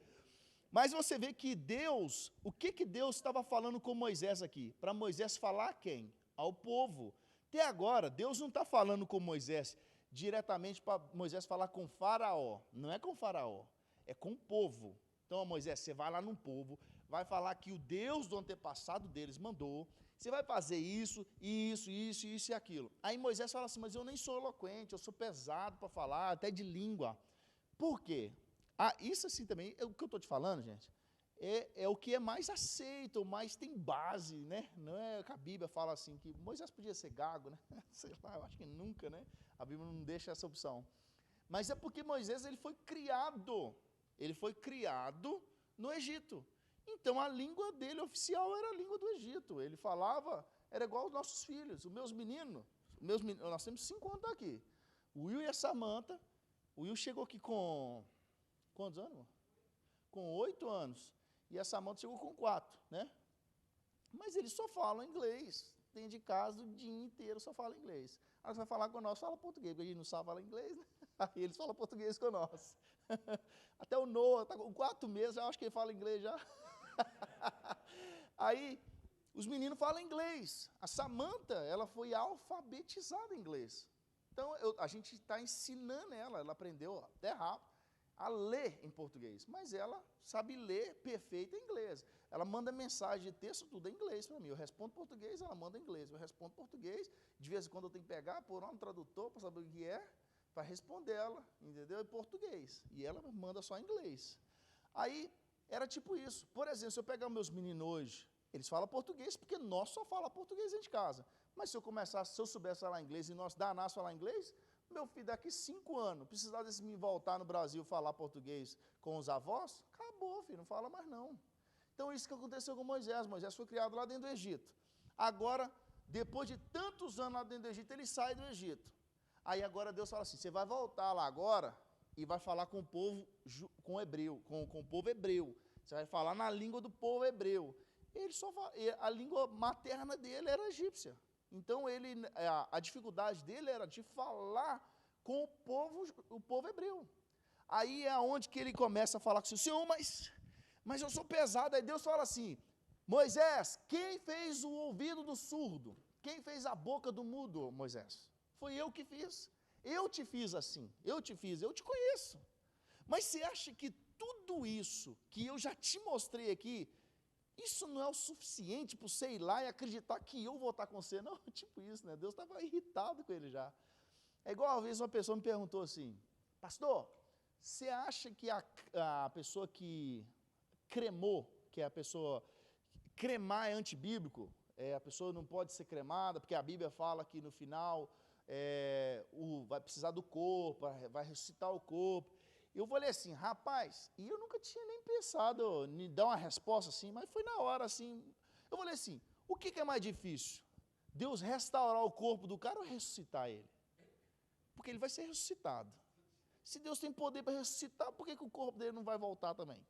Mas você vê que Deus, o que Deus estava falando com Moisés aqui? Para Moisés falar a quem? Ao povo. Até agora, Deus não está falando com Moisés diretamente para Moisés falar com Faraó. Não é com Faraó, é com o povo. Então, Moisés, você vai lá no povo, vai falar que o Deus do antepassado deles mandou, você vai fazer isso e aquilo. Aí Moisés fala assim, mas eu nem sou eloquente, eu sou pesado para falar, até de língua. Por quê? Isso assim também, o que eu estou te falando, gente, é o que é mais aceito, mais tem base, né? Não é que a Bíblia fala assim, que Moisés podia ser gago, né? Sei lá, eu acho que nunca, né? A Bíblia não deixa essa opção. Mas é porque Moisés, ele foi criado no Egito. Então, a língua dele oficial era a língua do Egito. Ele falava, era igual aos nossos filhos, os meus meninos, nós temos 5 anos aqui. O Will e a Samantha, o Will chegou aqui com, quantos anos? Com 8 anos. E a Samantha chegou com 4, né? Mas eles só falam inglês. Dentro de casa, o dia inteiro só fala inglês. Aí você vai falar com nós, fala português, porque a gente não sabe falar inglês, né? Aí eles falam português com nós. Até o Noah, está com 4 meses, eu acho que ele fala inglês já. Aí, os meninos falam inglês. A Samantha, ela foi alfabetizada em inglês. Então, a gente está ensinando ela aprendeu até rápido a ler em português, mas ela sabe ler perfeito em inglês. Ela manda mensagem de texto, tudo em inglês para mim. Eu respondo português, ela manda em inglês. Eu respondo português, de vez em quando eu tenho que pegar, pôr lá no tradutor para saber o que é, para responder ela, entendeu? Em português. E ela manda só em inglês. Aí, era tipo isso. Por exemplo, se eu pegar meus meninos hoje, eles falam português, porque nós só falamos português dentro de casa. Mas se eu soubesse falar inglês e nós danássemos falar inglês, meu filho, daqui 5 anos, precisar desse me voltar no Brasil falar português com os avós, acabou, filho, não fala mais não. Então, isso que aconteceu com Moisés. Moisés foi criado lá dentro do Egito. Agora, depois de tantos anos lá dentro do Egito, ele sai do Egito. Aí agora Deus fala assim, você vai voltar lá agora e vai falar com o povo com o povo hebreu. Você vai falar na língua do povo hebreu. A língua materna dele era egípcia. Então, a dificuldade dele era de falar com o povo hebreu. Aí é onde que ele começa a falar com o Senhor, mas eu sou pesado. Aí Deus fala assim, Moisés, quem fez o ouvido do surdo? Quem fez a boca do mudo, Moisés? Foi eu que fiz. Eu te fiz assim, eu te conheço. Mas você acha que tudo isso que eu já te mostrei aqui, isso não é o suficiente para você ir lá e acreditar que eu vou estar com você? Não, tipo isso, né? Deus estava irritado com ele já. É igual uma vez uma pessoa me perguntou assim, pastor, você acha que a pessoa que cremou, que é a pessoa, cremar é antibíblico, a pessoa não pode ser cremada, porque a Bíblia fala que no final vai precisar do corpo, vai ressuscitar o corpo. Eu falei assim, rapaz, e eu nunca tinha nem pensado em dar uma resposta assim, mas foi na hora assim. Eu falei assim, o que é mais difícil? Deus restaurar o corpo do cara ou ressuscitar ele? Porque ele vai ser ressuscitado. Se Deus tem poder para ressuscitar, por que o corpo dele não vai voltar também?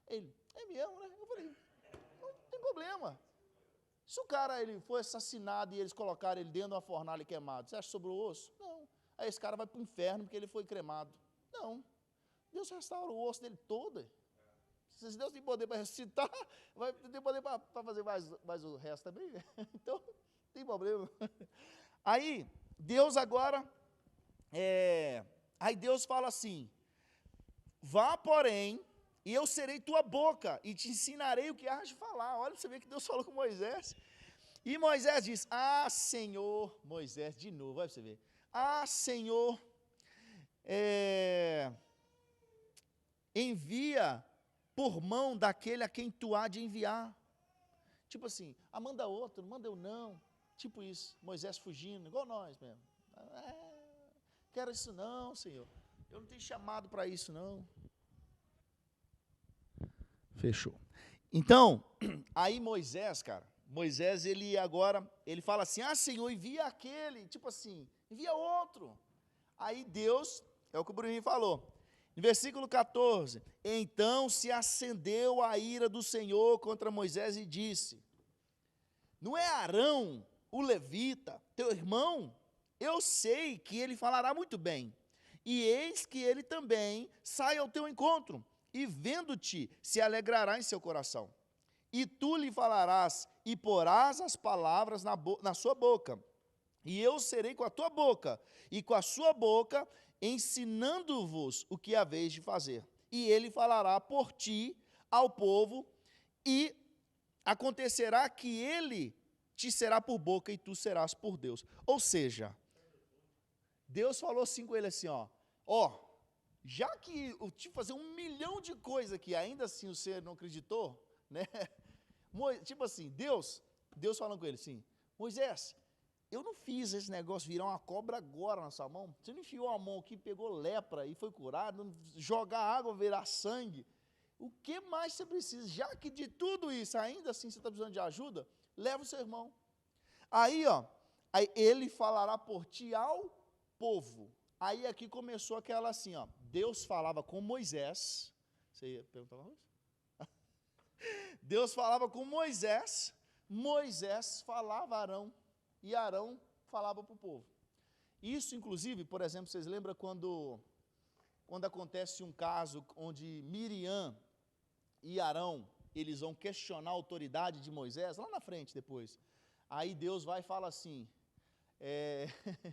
Ele, é mesmo, né? Eu falei, não tem problema. Se o cara ele foi assassinado e eles colocaram ele dentro de uma fornalha queimado, você acha que sobrou osso? Não. Aí esse cara vai para o inferno porque ele foi cremado. Não. Deus restaura o osso dele todo. Se Deus tem poder para ressuscitar, vai ter poder para fazer mais o resto também. Então, não tem problema. Aí, Deus agora, aí Deus fala assim, vá, porém, e eu serei tua boca, e te ensinarei o que has de falar. Olha, você vê que Deus falou com Moisés. E Moisés diz, Senhor, Moisés, de novo, olha você ver. Senhor, envia por mão daquele a quem tu há de enviar. Tipo assim, manda outro, não manda eu não. Tipo isso, Moisés fugindo, igual nós mesmo. Quero isso não, Senhor. Eu não tenho chamado para isso não. Fechou. Então, aí Moisés, cara, Moisés, ele fala assim, Senhor, envia aquele, tipo assim, envia outro. Aí Deus, é o que o Bruninho falou, no versículo 14, então se acendeu a ira do Senhor contra Moisés e disse, não é Arão, o levita, teu irmão? Eu sei que ele falará muito bem, e eis que ele também sai ao teu encontro, e vendo-te se alegrará em seu coração. E tu lhe falarás, e porás as palavras na sua boca, e eu serei com a tua boca, e com a sua boca, ensinando-vos o que haveis de fazer. E ele falará por ti ao povo, e acontecerá que ele te será por boca, e tu serás por Deus. Ou seja, Deus falou assim com ele assim, já que eu te fazer 1 milhão de coisas aqui, ainda assim você não acreditou, né? Tipo assim, Deus falando com ele assim, Moisés, eu não fiz esse negócio virar uma cobra agora na sua mão, você não enfiou a mão aqui, pegou lepra e foi curado, não jogar água, virar sangue, o que mais você precisa? Já que de tudo isso, ainda assim você está precisando de ajuda, leva o seu irmão. Aí ele falará por ti ao povo. Aí aqui começou aquela assim, Deus falava com Moisés, você ia perguntar uma coisa? Deus falava com Moisés, Moisés falava a Arão, e Arão falava para o povo. Isso, inclusive, por exemplo, vocês lembram quando acontece um caso onde Miriam e Arão, eles vão questionar a autoridade de Moisés, lá na frente depois. Aí Deus vai e fala assim,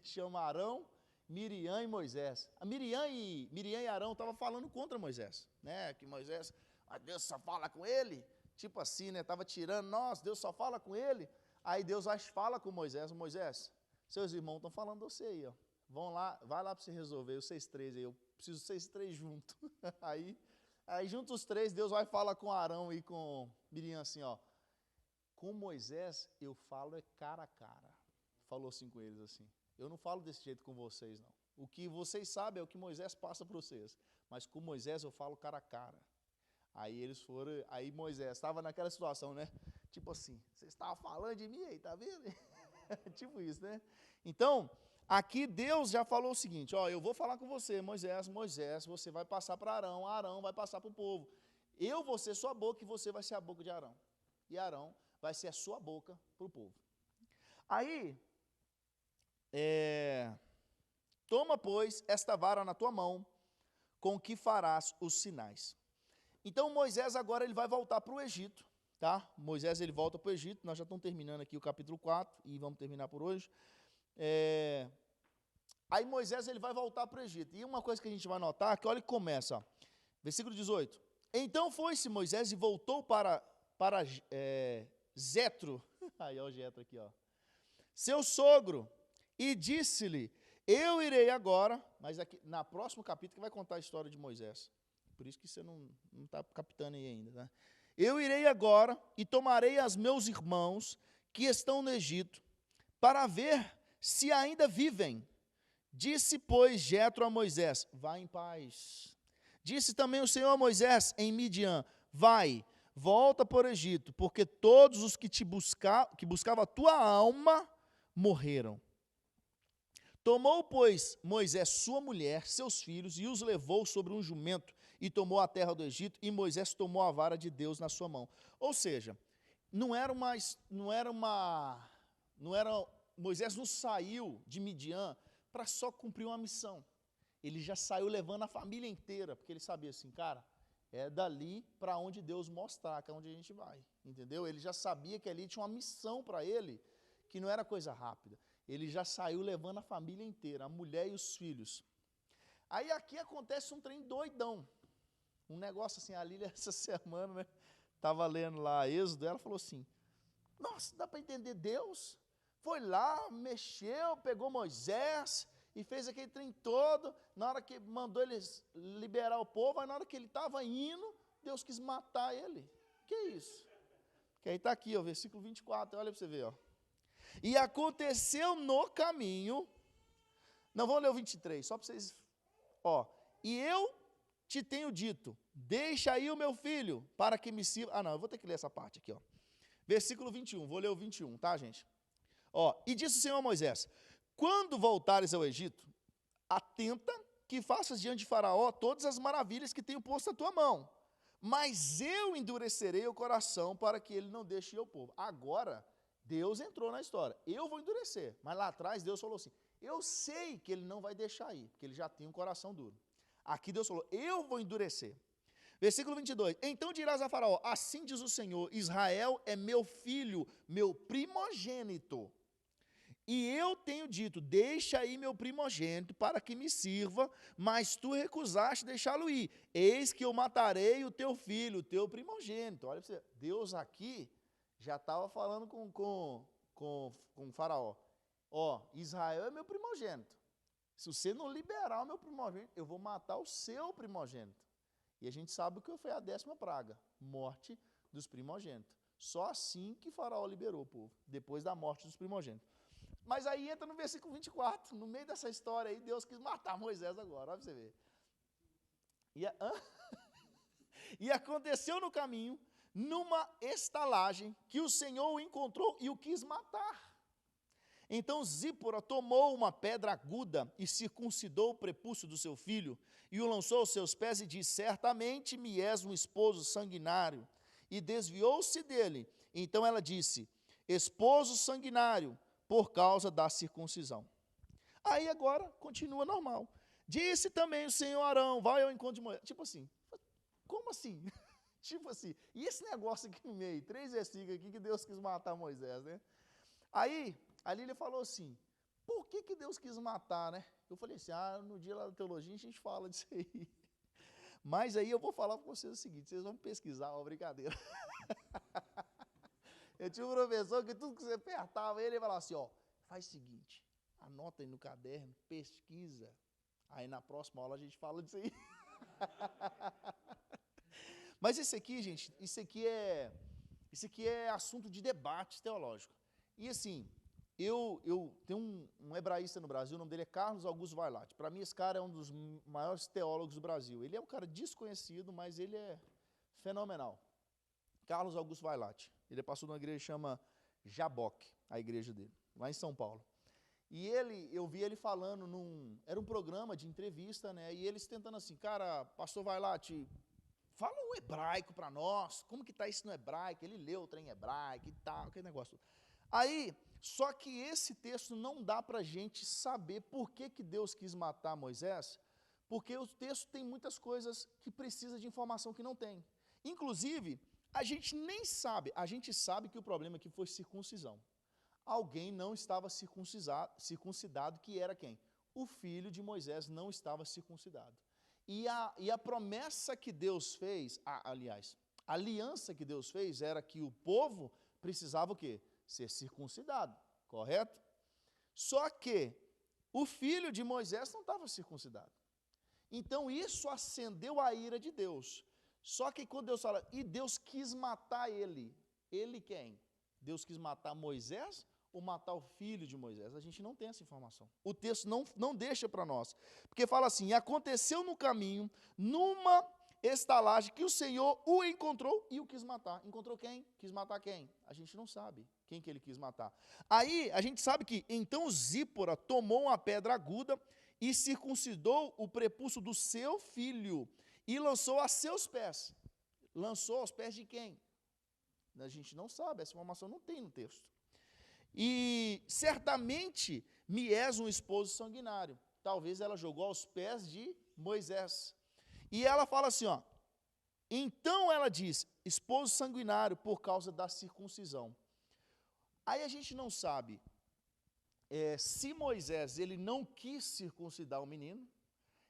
chama Arão, Miriam e Moisés. A Miriam e Arão estavam falando contra Moisés, né? Que Moisés, Deus só fala com ele, tipo assim, né? Estava tirando, Deus só fala com ele. Aí Deus fala com Moisés, seus irmãos estão falando de você aí, vão lá, vai lá para você resolver, vocês três aí, eu preciso vocês três juntos. Aí juntos os três, Deus vai falar com Arão e com Miriam assim, com Moisés eu falo cara a cara. Falou assim com eles assim, eu não falo desse jeito com vocês não. O que vocês sabem é o que Moisés passa para vocês, mas com Moisés eu falo cara a cara. Aí eles foram, aí Moisés estava naquela situação, né? Tipo assim, vocês estavam falando de mim aí, tá vendo? Tipo isso, né? Então, aqui Deus já falou o seguinte, eu vou falar com você, Moisés, você vai passar para Arão, Arão vai passar para o povo. Eu vou ser sua boca e você vai ser a boca de Arão. E Arão vai ser a sua boca para o povo. Aí, toma, pois, esta vara na tua mão, com que farás os sinais. Então, Moisés agora ele vai voltar para o Egito, tá? Moisés ele volta para o Egito, nós já estamos terminando aqui o capítulo 4, e vamos terminar por hoje. Aí Moisés ele vai voltar para o Egito, e uma coisa que a gente vai notar, que olha que começa, versículo 18. Então foi-se Moisés e voltou para Jetro, aí o Jetro aqui, seu sogro, e disse-lhe, eu irei agora, mas aqui na próximo capítulo que vai contar a história de Moisés. Por isso que você não está captando aí ainda, né? Eu irei agora e tomarei os meus irmãos que estão no Egito, para ver se ainda vivem. Disse, pois, Jetro a Moisés, vai em paz. Disse também o Senhor a Moisés em Midian, vai, volta para o Egito, porque todos os que buscavam a tua alma morreram. Tomou, pois, Moisés sua mulher, seus filhos, e os levou sobre um jumento, e tomou a terra do Egito, e Moisés tomou a vara de Deus na sua mão. Ou seja, Moisés não saiu de Midian para só cumprir uma missão. Ele já saiu levando a família inteira, porque ele sabia assim, cara, é dali para onde Deus mostrar, que é onde a gente vai, entendeu? Ele já sabia que ali tinha uma missão para ele, que não era coisa rápida. Ele já saiu levando a família inteira, a mulher e os filhos. Aí aqui acontece um trem doidão. Um negócio assim, a Lília essa semana, né? Estava lendo lá Êxodo, ela falou assim, nossa, dá para entender Deus? Foi lá, mexeu, pegou Moisés e fez aquele trem todo. Na hora que mandou eles liberar o povo, aí na hora que ele estava indo, Deus quis matar ele. Que isso? Que aí está aqui, versículo 24, olha para você ver, E aconteceu no caminho, não, vamos ler o 23, só para vocês, e eu te tenho dito, deixa aí o meu filho, para que me sirva, não, eu vou ter que ler essa parte aqui, Versículo 21, vou ler o 21, tá, gente? E disse o Senhor a Moisés: quando voltares ao Egito, atenta que faças diante de Faraó todas as maravilhas que tenho posto à tua mão, mas eu endurecerei o coração para que ele não deixe ir ao povo. Agora, Deus entrou na história, eu vou endurecer, mas lá atrás Deus falou assim, eu sei que ele não vai deixar ir, porque ele já tem um coração duro. Aqui Deus falou, eu vou endurecer. Versículo 22, então dirás a Faraó, assim diz o Senhor, Israel é meu filho, meu primogênito. E eu tenho dito, deixa aí meu primogênito para que me sirva, mas tu recusaste deixá-lo ir. Eis que eu matarei o teu filho, o teu primogênito. Olha para você, Deus aqui já estava falando com o Faraó. Israel é meu primogênito. Se você não liberar o meu primogênito, eu vou matar o seu primogênito. E a gente sabe o que foi a 10ª praga, morte dos primogênitos. Só assim que Faraó liberou o povo, depois da morte dos primogênitos. Mas aí entra no versículo 24, no meio dessa história aí, Deus quis matar Moisés agora, olha para você ver. E aconteceu no caminho, numa estalagem, que o Senhor o encontrou e o quis matar. Então Zípora tomou uma pedra aguda e circuncidou o prepúcio do seu filho, e o lançou aos seus pés e disse, certamente me és um esposo sanguinário. E desviou-se dele. Então ela disse, esposo sanguinário, por causa da circuncisão. Aí agora continua normal. Disse também o Senhor Arão, vai ao encontro de Moisés. Tipo assim, como assim? Tipo assim, e esse negócio aqui no meio, 3 versículos aqui que Deus quis matar Moisés, né? Aí, a Lília falou assim, por que Deus quis matar, né? Eu falei assim, no dia lá da teologia a gente fala disso aí. Mas aí eu vou falar para vocês o seguinte, vocês vão pesquisar, brincadeira. Eu tinha um professor que tudo que você apertava, ele falava assim, faz o seguinte, anota aí no caderno, pesquisa, aí na próxima aula a gente fala disso aí. Mas esse aqui, gente, isso aqui é assunto de debate teológico. E assim, eu tenho um hebraísta no Brasil, o nome dele é Carlos Augusto Vailate. Para mim esse cara é um dos maiores teólogos do Brasil. Ele é um cara desconhecido, mas ele é fenomenal. Carlos Augusto Vailate. Ele é pastor de uma igreja que chama Jaboque, a igreja dele, lá em São Paulo. E eu vi ele falando era um programa de entrevista, né? E eles tentando assim, cara, pastor Vailate, fala um hebraico para nós, como que está isso no hebraico? Ele leu o trem hebraico e tal, aquele negócio. Aí, só que esse texto não dá para a gente saber por que Deus quis matar Moisés, porque o texto tem muitas coisas que precisa de informação que não tem. Inclusive, a gente nem sabe, a gente sabe que o problema aqui foi circuncisão. Alguém não estava circuncidado, que era quem? O filho de Moisés não estava circuncidado. E a promessa que Deus fez, aliás, a aliança que Deus fez era que o povo precisava o quê? Ser circuncidado, correto? Só que o filho de Moisés não estava circuncidado. Então isso acendeu a ira de Deus. Só que quando Deus fala, e Deus quis matar ele quem? Deus quis matar Moisés ou matar o filho de Moisés? A gente não tem essa informação. O texto não deixa para nós. Porque fala assim, aconteceu no caminho, numa estalagem, que o Senhor o encontrou e o quis matar. Encontrou quem? Quis matar quem? A gente não sabe quem que ele quis matar. Aí, a gente sabe que, então Zípora tomou uma pedra aguda e circuncidou o prepúcio do seu filho, e lançou a seus pés. Lançou aos pés de quem? A gente não sabe, essa informação não tem no texto. E certamente me és um esposo sanguinário. Talvez ela jogou aos pés de Moisés. E ela fala assim, então ela diz, esposo sanguinário por causa da circuncisão. Aí a gente não sabe se Moisés ele não quis circuncidar o menino,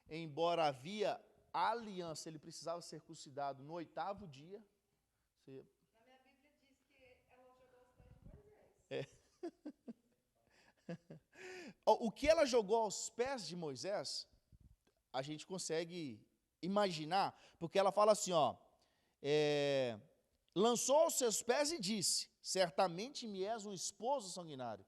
embora havia aliança, ele precisava ser circuncidado no 8º dia. Na minha Bíblia diz que ela jogou aos pés de Moisés. O que ela jogou aos pés de Moisés, a gente consegue imaginar, porque ela fala assim, lançou aos seus pés e disse, certamente me és um esposo sanguinário.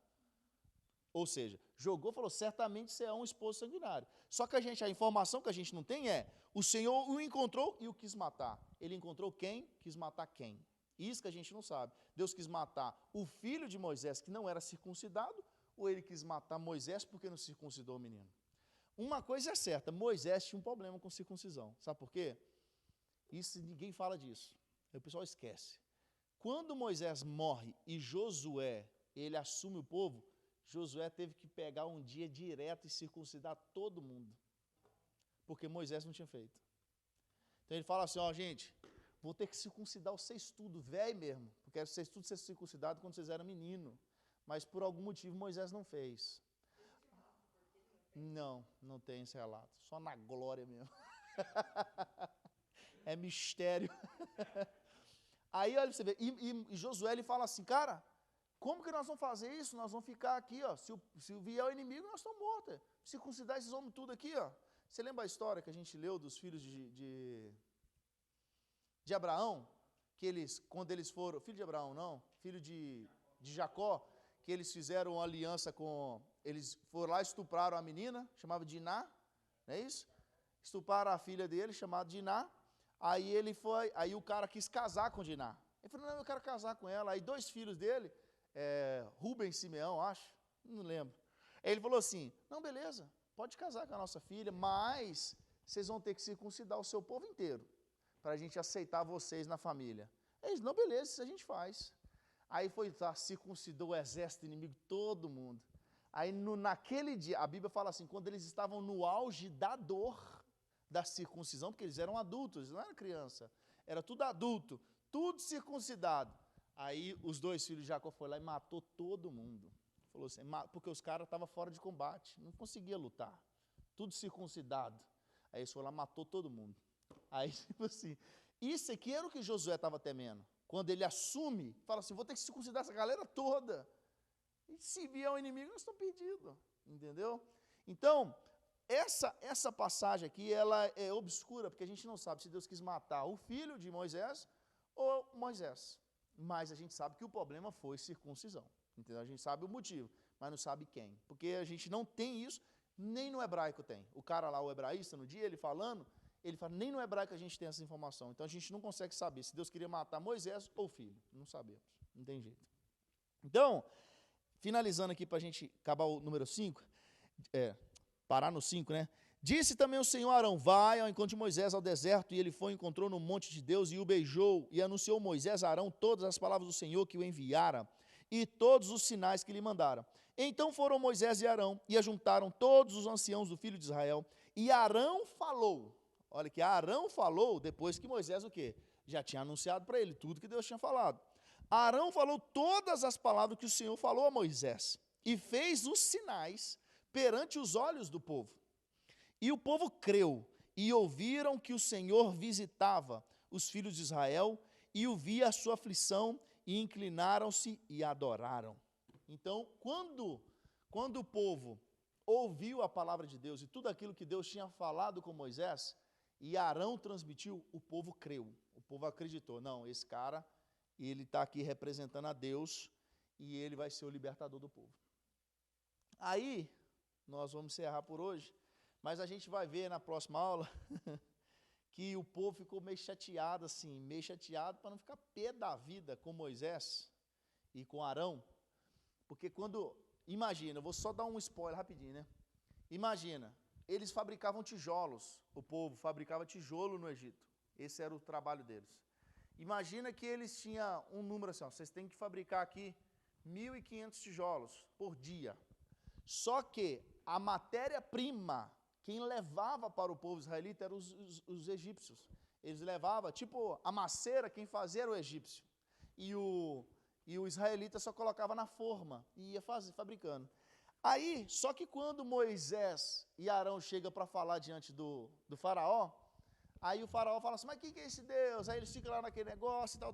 Ou seja, jogou e falou, certamente você é um esposo sanguinário. Só que a informação que a gente não tem o Senhor o encontrou e o quis matar. Ele encontrou quem? Quis matar quem? Isso que a gente não sabe. Deus quis matar o filho de Moisés, que não era circuncidado, ou ele quis matar Moisés porque não circuncidou o menino? Uma coisa é certa, Moisés tinha um problema com circuncisão. Sabe por quê? Isso ninguém fala disso. O pessoal esquece. Quando Moisés morre e Josué, ele assume o povo, Josué teve que pegar um dia direto e circuncidar todo mundo. Porque Moisés não tinha feito. Então ele fala assim, ó, gente, vou ter que circuncidar vocês tudo, velho mesmo, porque vocês tudo ser circuncidados quando vocês eram menino. Mas por algum motivo Moisés não fez. Não tem esse relato. Só na glória mesmo. É mistério. Aí, olha, você vê, e Josué, ele fala assim, cara, como que nós vamos fazer isso? Nós vamos ficar aqui, ó, se vier o inimigo, nós estamos mortos. Circuncidar esses homens tudo aqui, ó. Você lembra a história que a gente leu dos filhos de Abraão? Que eles, quando eles foram, filho de Abraão não, filho de Jacó, que eles fizeram uma aliança com, eles foram lá e estupraram a menina, chamava Diná, não é isso? Estupraram a filha dele, chamada Diná, aí o cara quis casar com Diná. Ele falou, não, eu quero casar com ela. Aí 2 filhos dele, Rubem e Simeão, acho, não lembro. Aí ele falou assim, não, beleza, pode casar com a nossa filha, mas vocês vão ter que circuncidar o seu povo inteiro, para a gente aceitar vocês na família. Eles, não, beleza, isso a gente faz. Aí foi lá, circuncidou o exército inimigo, todo mundo. Aí naquele dia, a Bíblia fala assim, quando eles estavam no auge da dor da circuncisão, porque eles eram adultos, eles não eram criança, era tudo adulto, tudo circuncidado. Aí os 2 filhos de Jacó foram lá e matou todo mundo. Falou assim, porque os caras estavam fora de combate, não conseguia lutar, tudo circuncidado. Aí eles foram lá e matou todo mundo. Aí, tipo assim, isso aqui era o que Josué estava temendo. Quando ele assume, fala assim, vou ter que circuncidar essa galera toda. E se vier o inimigo, nós estamos perdidos. Entendeu? Então, essa passagem aqui, ela é obscura, porque a gente não sabe se Deus quis matar o filho de Moisés ou Moisés. Mas a gente sabe que o problema foi circuncisão. Entendeu? A gente sabe o motivo, mas não sabe quem. Porque a gente não tem isso, nem no hebraico tem. O cara lá, o hebraísta, no dia, ele falando, ele fala, nem no hebraico a gente tem essa informação. Então a gente não consegue saber se Deus queria matar Moisés ou o filho. Não sabemos, não tem jeito. Então, finalizando aqui para a gente acabar o número 5, parar no 5, né? Disse também o Senhor a Arão, vai ao encontro de Moisés ao deserto, e ele foi e encontrou no monte de Deus e o beijou, e anunciou Moisés a Arão todas as palavras do Senhor que o enviara, e todos os sinais que lhe mandara. Então foram Moisés e Arão, e ajuntaram todos os anciãos do filho de Israel, e Arão falou, olha que Arão falou, depois que Moisés o quê? Já tinha anunciado para ele tudo que Deus tinha falado. Arão falou todas as palavras que o Senhor falou a Moisés, e fez os sinais perante os olhos do povo. E o povo creu, e ouviram que o Senhor visitava os filhos de Israel, e o via a sua aflição, e inclinaram-se e adoraram. Então, quando o povo ouviu a palavra de Deus, e tudo aquilo que Deus tinha falado com Moisés, e Arão transmitiu, o povo creu, o povo acreditou, não, esse cara, ele está aqui representando a Deus, e ele vai ser o libertador do povo. Aí, nós vamos encerrar por hoje, mas a gente vai ver na próxima aula que o povo ficou meio chateado, assim, meio chateado para não ficar pé da vida com Moisés e com Arão, porque imagina, eu vou só dar um spoiler rapidinho, né? Imagina, eles fabricavam tijolos, o povo fabricava tijolo no Egito, esse era o trabalho deles. Imagina que eles tinham um número assim, ó, vocês têm que fabricar aqui 1.500 tijolos por dia. Só que a matéria-prima, quem levava para o povo israelita eram os egípcios. Eles levavam, tipo, a maceira, quem fazia era o egípcio. E o israelita só colocava na forma e ia fabricando. Aí, só que quando Moisés e Arão chegam para falar diante do faraó, aí o faraó fala assim, mas quem que é esse Deus? Aí eles ficam lá naquele negócio, tal.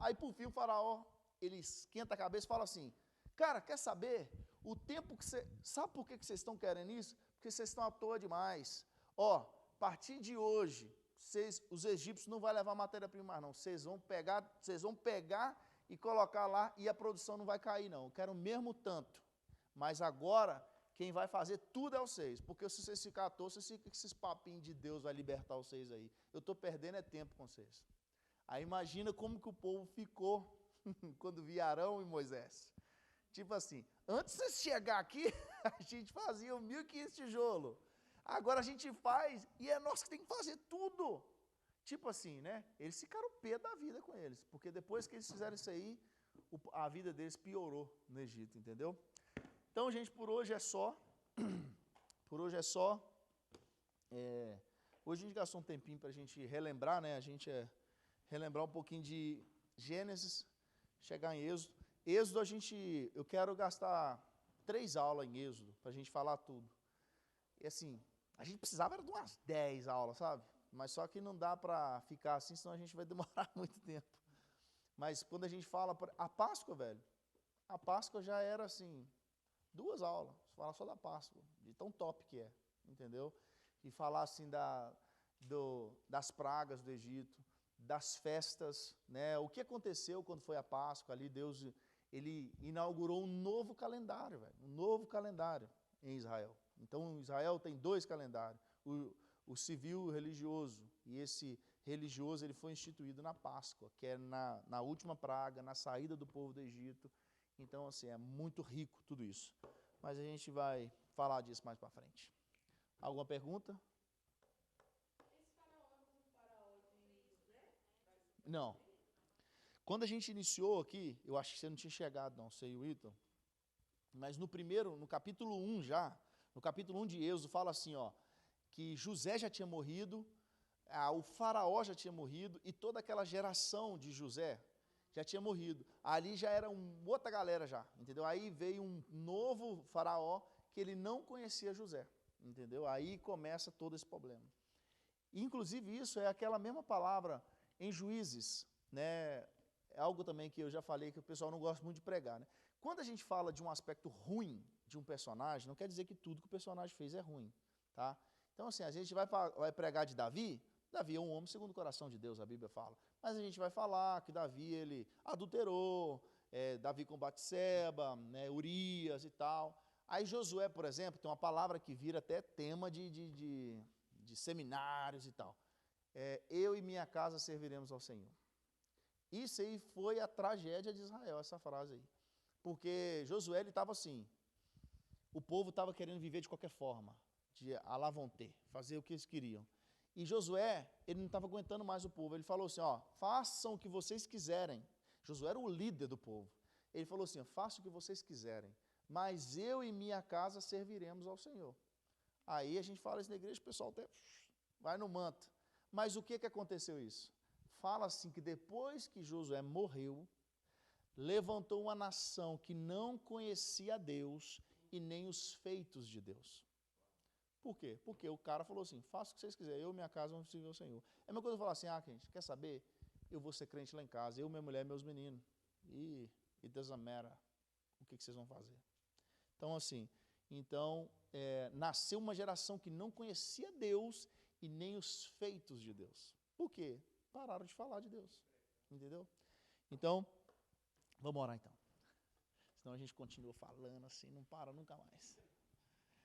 Aí, por fim, o faraó, ele esquenta a cabeça e fala assim, cara, quer saber? O tempo que você... Sabe por que vocês estão querendo isso? Porque vocês estão à toa demais. Ó, a partir de hoje, os egípcios não vão levar matéria-prima mais, não. Vocês vão pegar e colocar lá e a produção não vai cair, não. Eu quero o mesmo tanto. Mas agora, quem vai fazer tudo é vocês. Porque se vocês ficarem à toa, vocês ficam com esses papinhos de Deus vai libertar vocês aí. Eu estou perdendo tempo com vocês. Aí imagina como que o povo ficou quando via Arão e Moisés. Tipo assim, antes de chegar aqui, a gente fazia 1.500 tijolos. Agora a gente faz e é nós que tem que fazer tudo. Tipo assim, né? Eles ficaram pé da vida com eles, porque depois que eles fizeram isso aí, a vida deles piorou no Egito, entendeu? Então, gente, por hoje é só. Por hoje é só. Hoje a gente gastou um tempinho para a gente relembrar, né? A gente relembrar um pouquinho de Gênesis, chegar em Êxodo. Êxodo, eu quero gastar 3 aulas em Êxodo, para a gente falar tudo. E assim, a gente precisava era de umas 10 aulas, sabe? Mas só que não dá para ficar assim, senão a gente vai demorar muito tempo. Mas quando a gente fala, a Páscoa, velho, a Páscoa já era assim, 2 aulas, falar só da Páscoa, de tão top que é, entendeu? E falar assim das pragas do Egito, das festas, né? O que aconteceu quando foi a Páscoa ali, Deus, ele inaugurou um novo calendário, velho, um novo calendário em Israel. Então, Israel tem 2 calendários, o civil e o religioso, e esse religioso ele foi instituído na Páscoa, que é na última praga, na saída do povo do Egito. Então, assim, é muito rico tudo isso. Mas a gente vai falar disso mais para frente. Alguma pergunta? Não. Quando a gente iniciou aqui, eu acho que você não tinha chegado, não, sei o Ítalo, mas no capítulo 1 já, no capítulo 1 de Êxodo, fala assim, ó, que José já tinha morrido, o faraó já tinha morrido, e toda aquela geração de José já tinha morrido. Ali já era outra galera já, entendeu? Aí veio um novo faraó que ele não conhecia José, entendeu? Aí começa todo esse problema. Inclusive isso é aquela mesma palavra em Juízes, né? É algo também que eu já falei que o pessoal não gosta muito de pregar, né? Quando a gente fala de um aspecto ruim de um personagem, não quer dizer que tudo que o personagem fez é ruim, tá? Então, assim, a gente vai pregar de Davi. Davi é um homem segundo o coração de Deus, a Bíblia fala. Mas a gente vai falar que Davi, ele adulterou, Davi com Batseba, né, Urias e tal. Aí Josué, por exemplo, tem uma palavra que vira até tema de seminários e tal. Eu e minha casa serviremos ao Senhor. Isso aí foi a tragédia de Israel, essa frase aí. Porque Josué, ele estava assim, o povo estava querendo viver de qualquer forma, de alavonter, fazer o que eles queriam. E Josué, ele não estava aguentando mais o povo, ele falou assim, ó, façam o que vocês quiserem. Josué era o líder do povo. Ele falou assim, ó, façam o que vocês quiserem, mas eu e minha casa serviremos ao Senhor. Aí a gente fala isso na igreja, o pessoal até vai no manto. Mas o que aconteceu isso? Fala assim que depois que Josué morreu, levantou uma nação que não conhecia Deus e nem os feitos de Deus. Por quê? Porque o cara falou assim, faça o que vocês quiserem, eu e minha casa vamos servir ao Senhor. É a mesma coisa eu falar assim, gente, quer saber? Eu vou ser crente lá em casa, eu, minha mulher, meus meninos. E doesn't matter o que vocês vão fazer. Então, assim, nasceu uma geração que não conhecia Deus e nem os feitos de Deus. Por quê? Pararam de falar de Deus. Entendeu? Então, vamos orar então. Senão a gente continua falando assim, não para nunca mais.